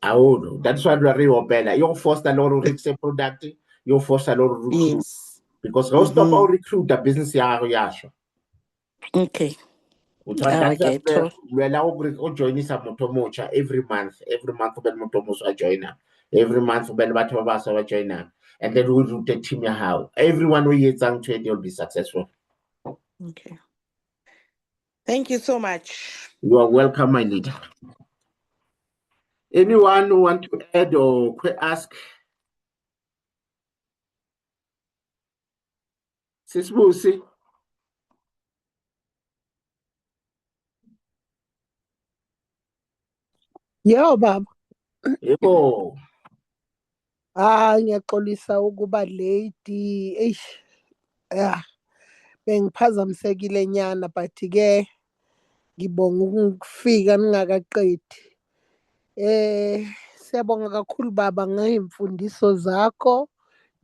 No. That's why we are opera. You force the Lord to receive product. You force the Lord to recruit. Yes. Because you stop our recruit the business ya. Okay. That's why we allow to join some motomocha every month. Every month we motomocha joiner. Every month we batho joiner. And then we route the team how. Everyone who is on trade will be successful. Okay. Thank you so much. You are welcome, my leader. Anyone who want to add or ask? Sisibusi. Yebo baba. Yebo. Ngiyaxolisa ukuba late. Bengiphazamisekile nyana but-ke ngibonga ukufika ningakaqedi. Siyabonga kakhulu baba ngey'mfundiso zakho.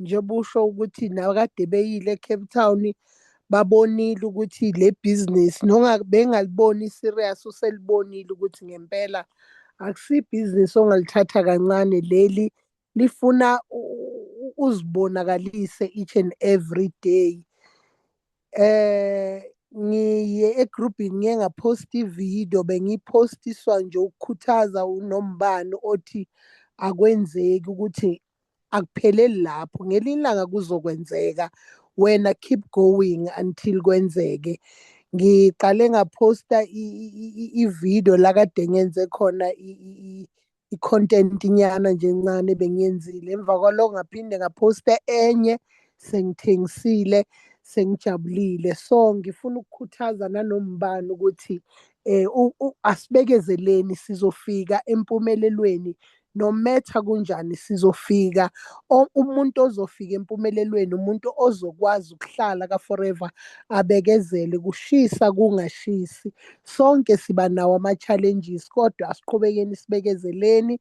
Njengoba usho ukuthi nakade beyile eCape Town babonile ukuthi le business bengaliboni i-serious uselibonile ukuthi ngempela akusibhizinisi ongalithatha kancane leli lifuna uzibonakalise each and every day. Ngiye egrubhini ngiye ngaphosta ividiyo bengiphostiswa nje ukukhuthaza uNombani othi akwenzeki ukuthi akupheleli lapho ngelinye ilanga kuzokwenzeka wena keep going until kwenzeke. Ngiqale ngaphosta ividiyo la kade ngenze khona i-content nyana nje encane bengiyenzile. Emva kwalokho ngaphinde ngaphosta enye sengithengisile sengijabulile. So ngifuna ukukhuthaza nanombani ukuthi asibekezeleni sizofika empumelelweni. No matter kunjani sizofika. Umuntu ozofika empumelelweni umuntu ozokwazi ukuhlala ka-forever abekezele kushisa kungashisi. Sonke siba nawo ama-challenges kodwa asiqhubekeni sibekezeleni.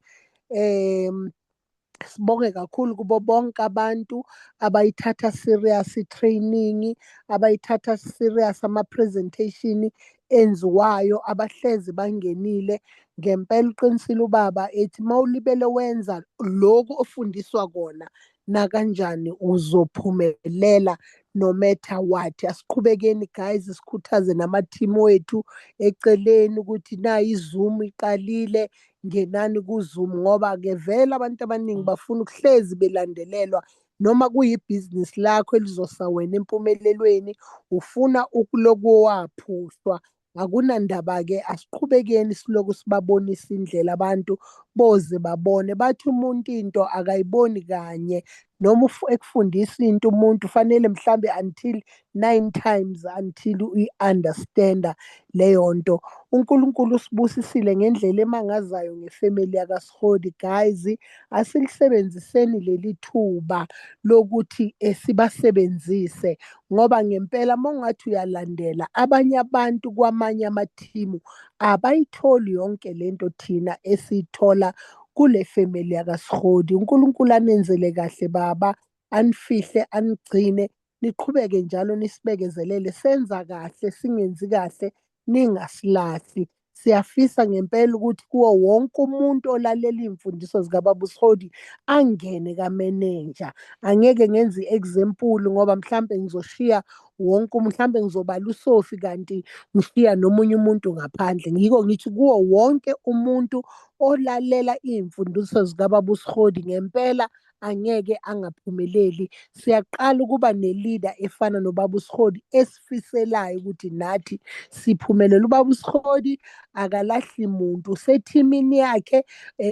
Sibonge kakhulu kubo bonke abantu abayithatha serious i-training, abayithatha serious ama-presentation enziwayo, abahlezi bangenile. Ngempela uqinisile ubaba ethi mawulibele wenza lokhu ofundiswa kona nakanjani uzophumelela no matter what. Asiqhubekeni guys sikhuthaze nama-team wethu eceleni ukuthi nayi iZoom iqalile ngenani kuZoom ngoba-ke vele abantu abaningi bafuna ukuhlezi belandelelwa noma kuyibhizinisi lakho elizosa wena empumelelweni ufuna ukuloku waphuswa. Akunandaba-ke asiqhubekeni siloku sibabonisa indlela abantu boze babone. Bathi umuntu into akayiboni kanye noma ekufundisa into umuntu fanele mhlambe until 9 times until uyi-understand-a leyo nto. uNkulunkulu usibusisile ngendlela emangazayo ngefemeli yakaSighodi. Guys, asilisebenziseni leli thuba lokuthi sibasebenzise ngoba ngempela mawungathi uyalandela abanye abantu kwamanye amathimu abayitholi yonke lento thina esithola kule family yakaSighodi. uNkulunkulu anenzele kahle baba, anifihle anigcine, niqhubeke njalo nisibekezelele. Senza kahle singenzi kahle ningasilahli. Siyafisa ngempela ukuthi kuwo wonke umuntu olalela iy'mfundiso zikababa uSighodi angene kamenenja. Angeke ngenze i-example ngoba mhlampe ngizoshiya wonke mhlampe ngizobala uSophie kanti ngishiya nomunye umuntu ngaphandle. Yiko ngithi kuwo wonke umuntu olalela iy'mfundiso zikababa uSighodi ngempela angeke angaphumeleli. Siyaqala ukuba ne-leader efana nobaba uSighodi esifiselayo ukuthi nathi siphumelele. Ubaba uSighodi akalahli muntu usethimini yakhe,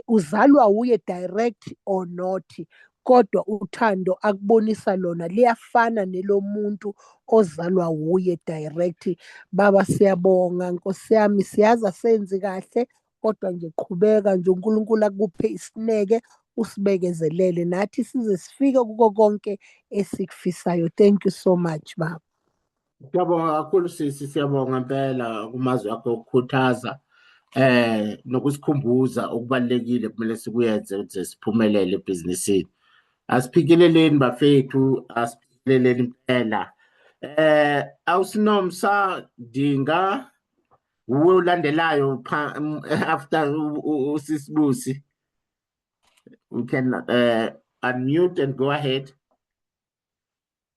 uzalwa wuye direct or not. Kodwa uthando akubonisa lona liyafana nelomuntu ozalwa wuye direct. Baba siyabonga Nkosi yami, siyazi asenzi kahle kodwa nje qhubeka nje uNkulunkulu akuphe isineke usibekezelele nathi size sifike kuko konke esikufisayo. Thank you so much baba. Siyabonga kakhulu sisi, siyabonga impela kumazwi akho okukhuthaza nokusikhumbuza okubalekile kumele sikuyenze ukuthi siphumelele ebhizinisini. Asiphikeleleni bafethu, asiphikeleleni impela. Awusinomsa dinga uwe ulandelayo after usisibusi. We can unmute and go ahead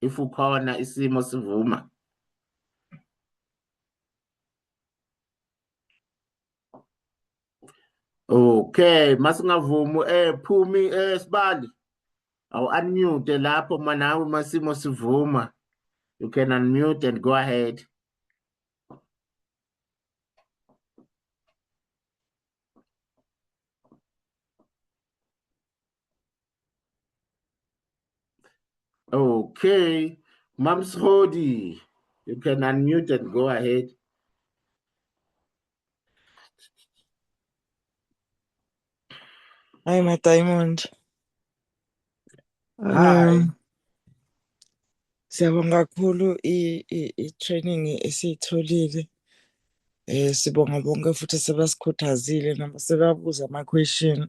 if ukhona isimo sivuma. Okay, masingavumi Phumi Sibali. Awu unmute lapho manawe masimo sivuma. You can unmute and go ahead. Okay, Mams Hodi, you can unmute and go ahead. Hi, Diamond. Hi. Siyabonga kakhulu i-training esiyitholile. Sibonga bonke futhi sebasikhuthazile noma sebabuza ama-question.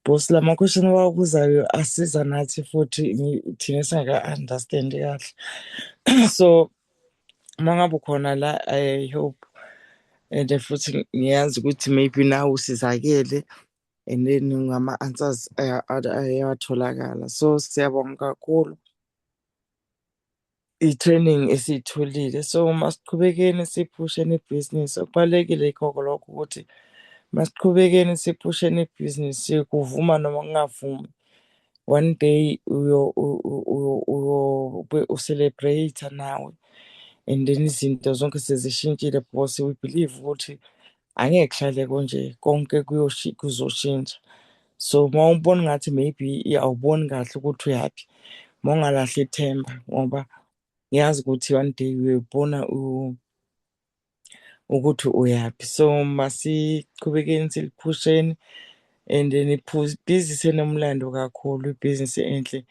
Boss lama-question abawabuzayo asiza nathi futhi thina singaka-understand kahle. So uma ngabe ukhona la, I hope and futhi ngiyazi ukuthi maybe nawe usizakele and then ngama-answers ayatholakala. So siyabonga kakhulu i-training esiyitholile. So masiqhubekeni siphusheni ibhizinisi. Okubalulekile yikho lokho ukuthi masiqhubekeni siphusheni ibhizinisi, kuvuma noma kungavumi. One day uyobe ucelebrate nawe and then izinto zonke sezishintshile because we believe ukuthi angeke kuhlale konje, konke kuzoshintsha. So uma ubona ngathi maybe awuboni kahle ukuthi uyaphi, uma ungalahli ithemba ngoba ngiyazi ukuthi one day uyobona ukuthi uyaphi. So masiqhubekeni siliphusheni and then ibhizinisi enomlando kakhulu, ibhizinisi enhle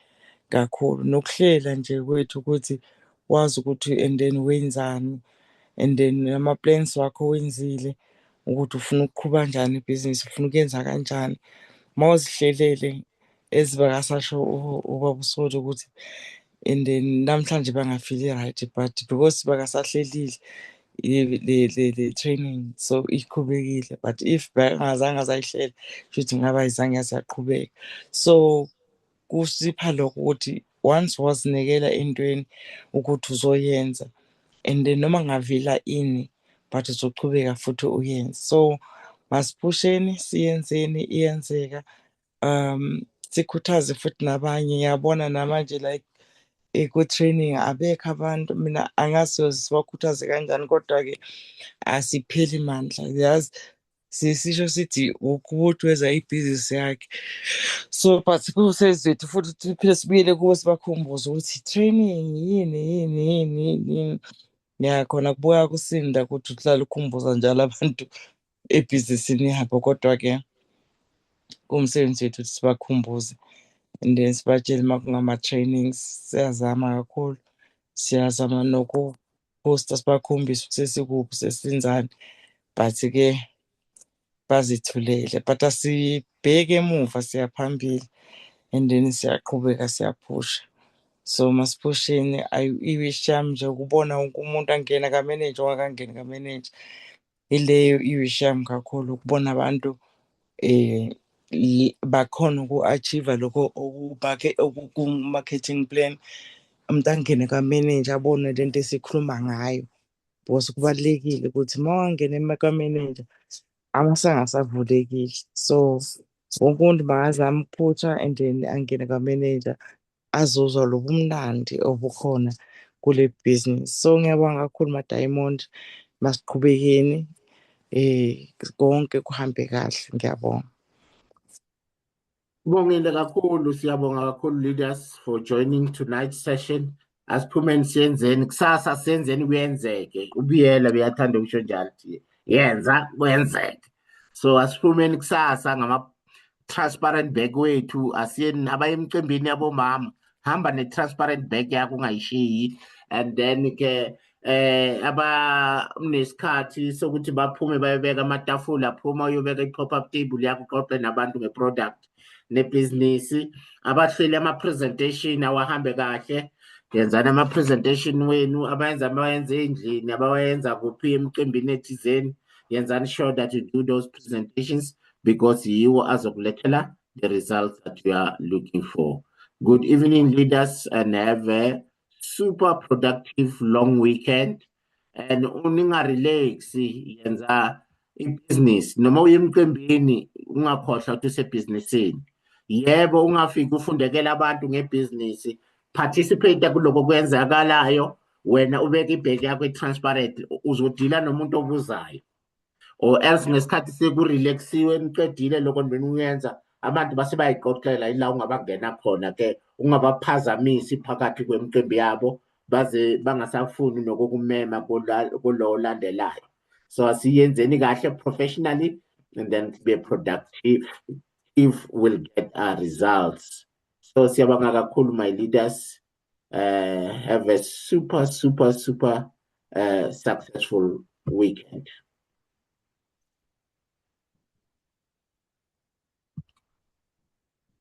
kakhulu. Nokuhlela nje kwethu ukuthi wazi ukuthi and then wenzani and then ama-plans wakho wenzile ukuthi ufuna ukuqhuba kanjani ibhizinisi, ufuna ukuyenza kanjani. Uma uzihlelele ezibakasasho ubaba uSondi ukuthi and then namhlanje bangafili right but because bakasahlelile le training so iqhubekile, but if bengazange azayihlela kushuthi ngaba ayizange yazaqhubeka. So kusipha lokho ukuthi once wazinikela entweni ukuthi uzoyenza and then noma ngavela ini but uzoqhubeka futhi uyenze. So masiphusheni siyenzeni, iyenzeka. Sikhuthaze futhi nabanye. Ngiyabona namanje like ku-training abekho abantu, mina angazi siyoze sibakhuthaze kanjani kodwa-ke asipheli mandla. Yazi sisisho sithi ukuthi weza ibhizinisi yakhe. So but kusezethu futhi siphinde sibuyele kubo sibakhumbuze ukuthi training yini. Ngiyakhona kubuya kusinda ukuthi uhlale ukhumbuza njalo abantu ebhizinisini yabo, kodwa-ke kumsebenzi wethu ukuthi sibakhumbuze and then sibatshele uma kungama-trainings. Siyazama kakhulu, siyazama nokuphosta sibakhombise ukuthi sesikuphi sesenzani, but-ke bazithulele. But asibheke emuva, siya phambili and then siyaqhubeka, siyaphusha. So masiphusheni. I-wish yami nje ukubona wonke umuntu angena kamenenja ongakangeni kamenenja. Ileyo i-wish yami kakhulu, ukubona abantu bakhona uku-achieve-a lokho oku-marketing plan. Umuntu angene kamenenja abone lento esikhuluma ngayo because kubalulekile ukuthi uma wangena kamenenja amasango asavulekile. So wonke umuntu makazame ukuphutha and then angene kamenenja azozwa lobu mnandi obukhona kule bhizinisi. So ngiyabonga kakhulu ma-Diamond, masiqhubekeni konke kuhambe kahle. Ngiyabonga. Bongile kakhulu, siyabonga kakhulu leaders for joining tonight's session. Asiphumeni siyenzeni, kusasa senzeni kuyenzeke. Ubiyela beyathanda ukusho njalo yenza kwenzeke. So asiphumeni kusasa transparent bag wethu asiyeni abaye emcimbini yabomama hamba ne-transparent bag yakho ungayishiyi, and then ke nesikhathi sokuthi baphume bayobeka amatafula, phuma uyobeka i-pop-up table yakho, uxoxe nabantu nge-product nebhizinisi. Abahleli ama-presentation awahambe kahle, yenzani ama-presentation wenu abayenze endlini, abawayenza kuphi emcimbini ethizeni, yenzani sure that you do those presentations because yiwo azokulethela the results that you are looking for. Good evening, leaders, and have a super productive long weekend. And uninga-relax yenza i-business. Noma uye emcimbini ungakhohlwa ukuthi usebhizinisini. Yebo, ungafiki ufundekela abantu ngebhizinisi, participate kuloko kwenzakalayo, wena ubeka ibhegi yakho i-transparent, uzodila nomuntu obuzayo. Or else ngesikhathi sekurelaxiwe niqedile lokho nibeni uyenza, abantu base bayixoxela ila ungabangena khona ke, ungabaphazamisi phakathi kwemicimbi yabo baze bangasafuni nokukumema kulo olandelayo. So asiyenzeni kahle professionally and then be productive if we'll get our results. So siyabonga kakhulu my leaders. Have a super successful weekend.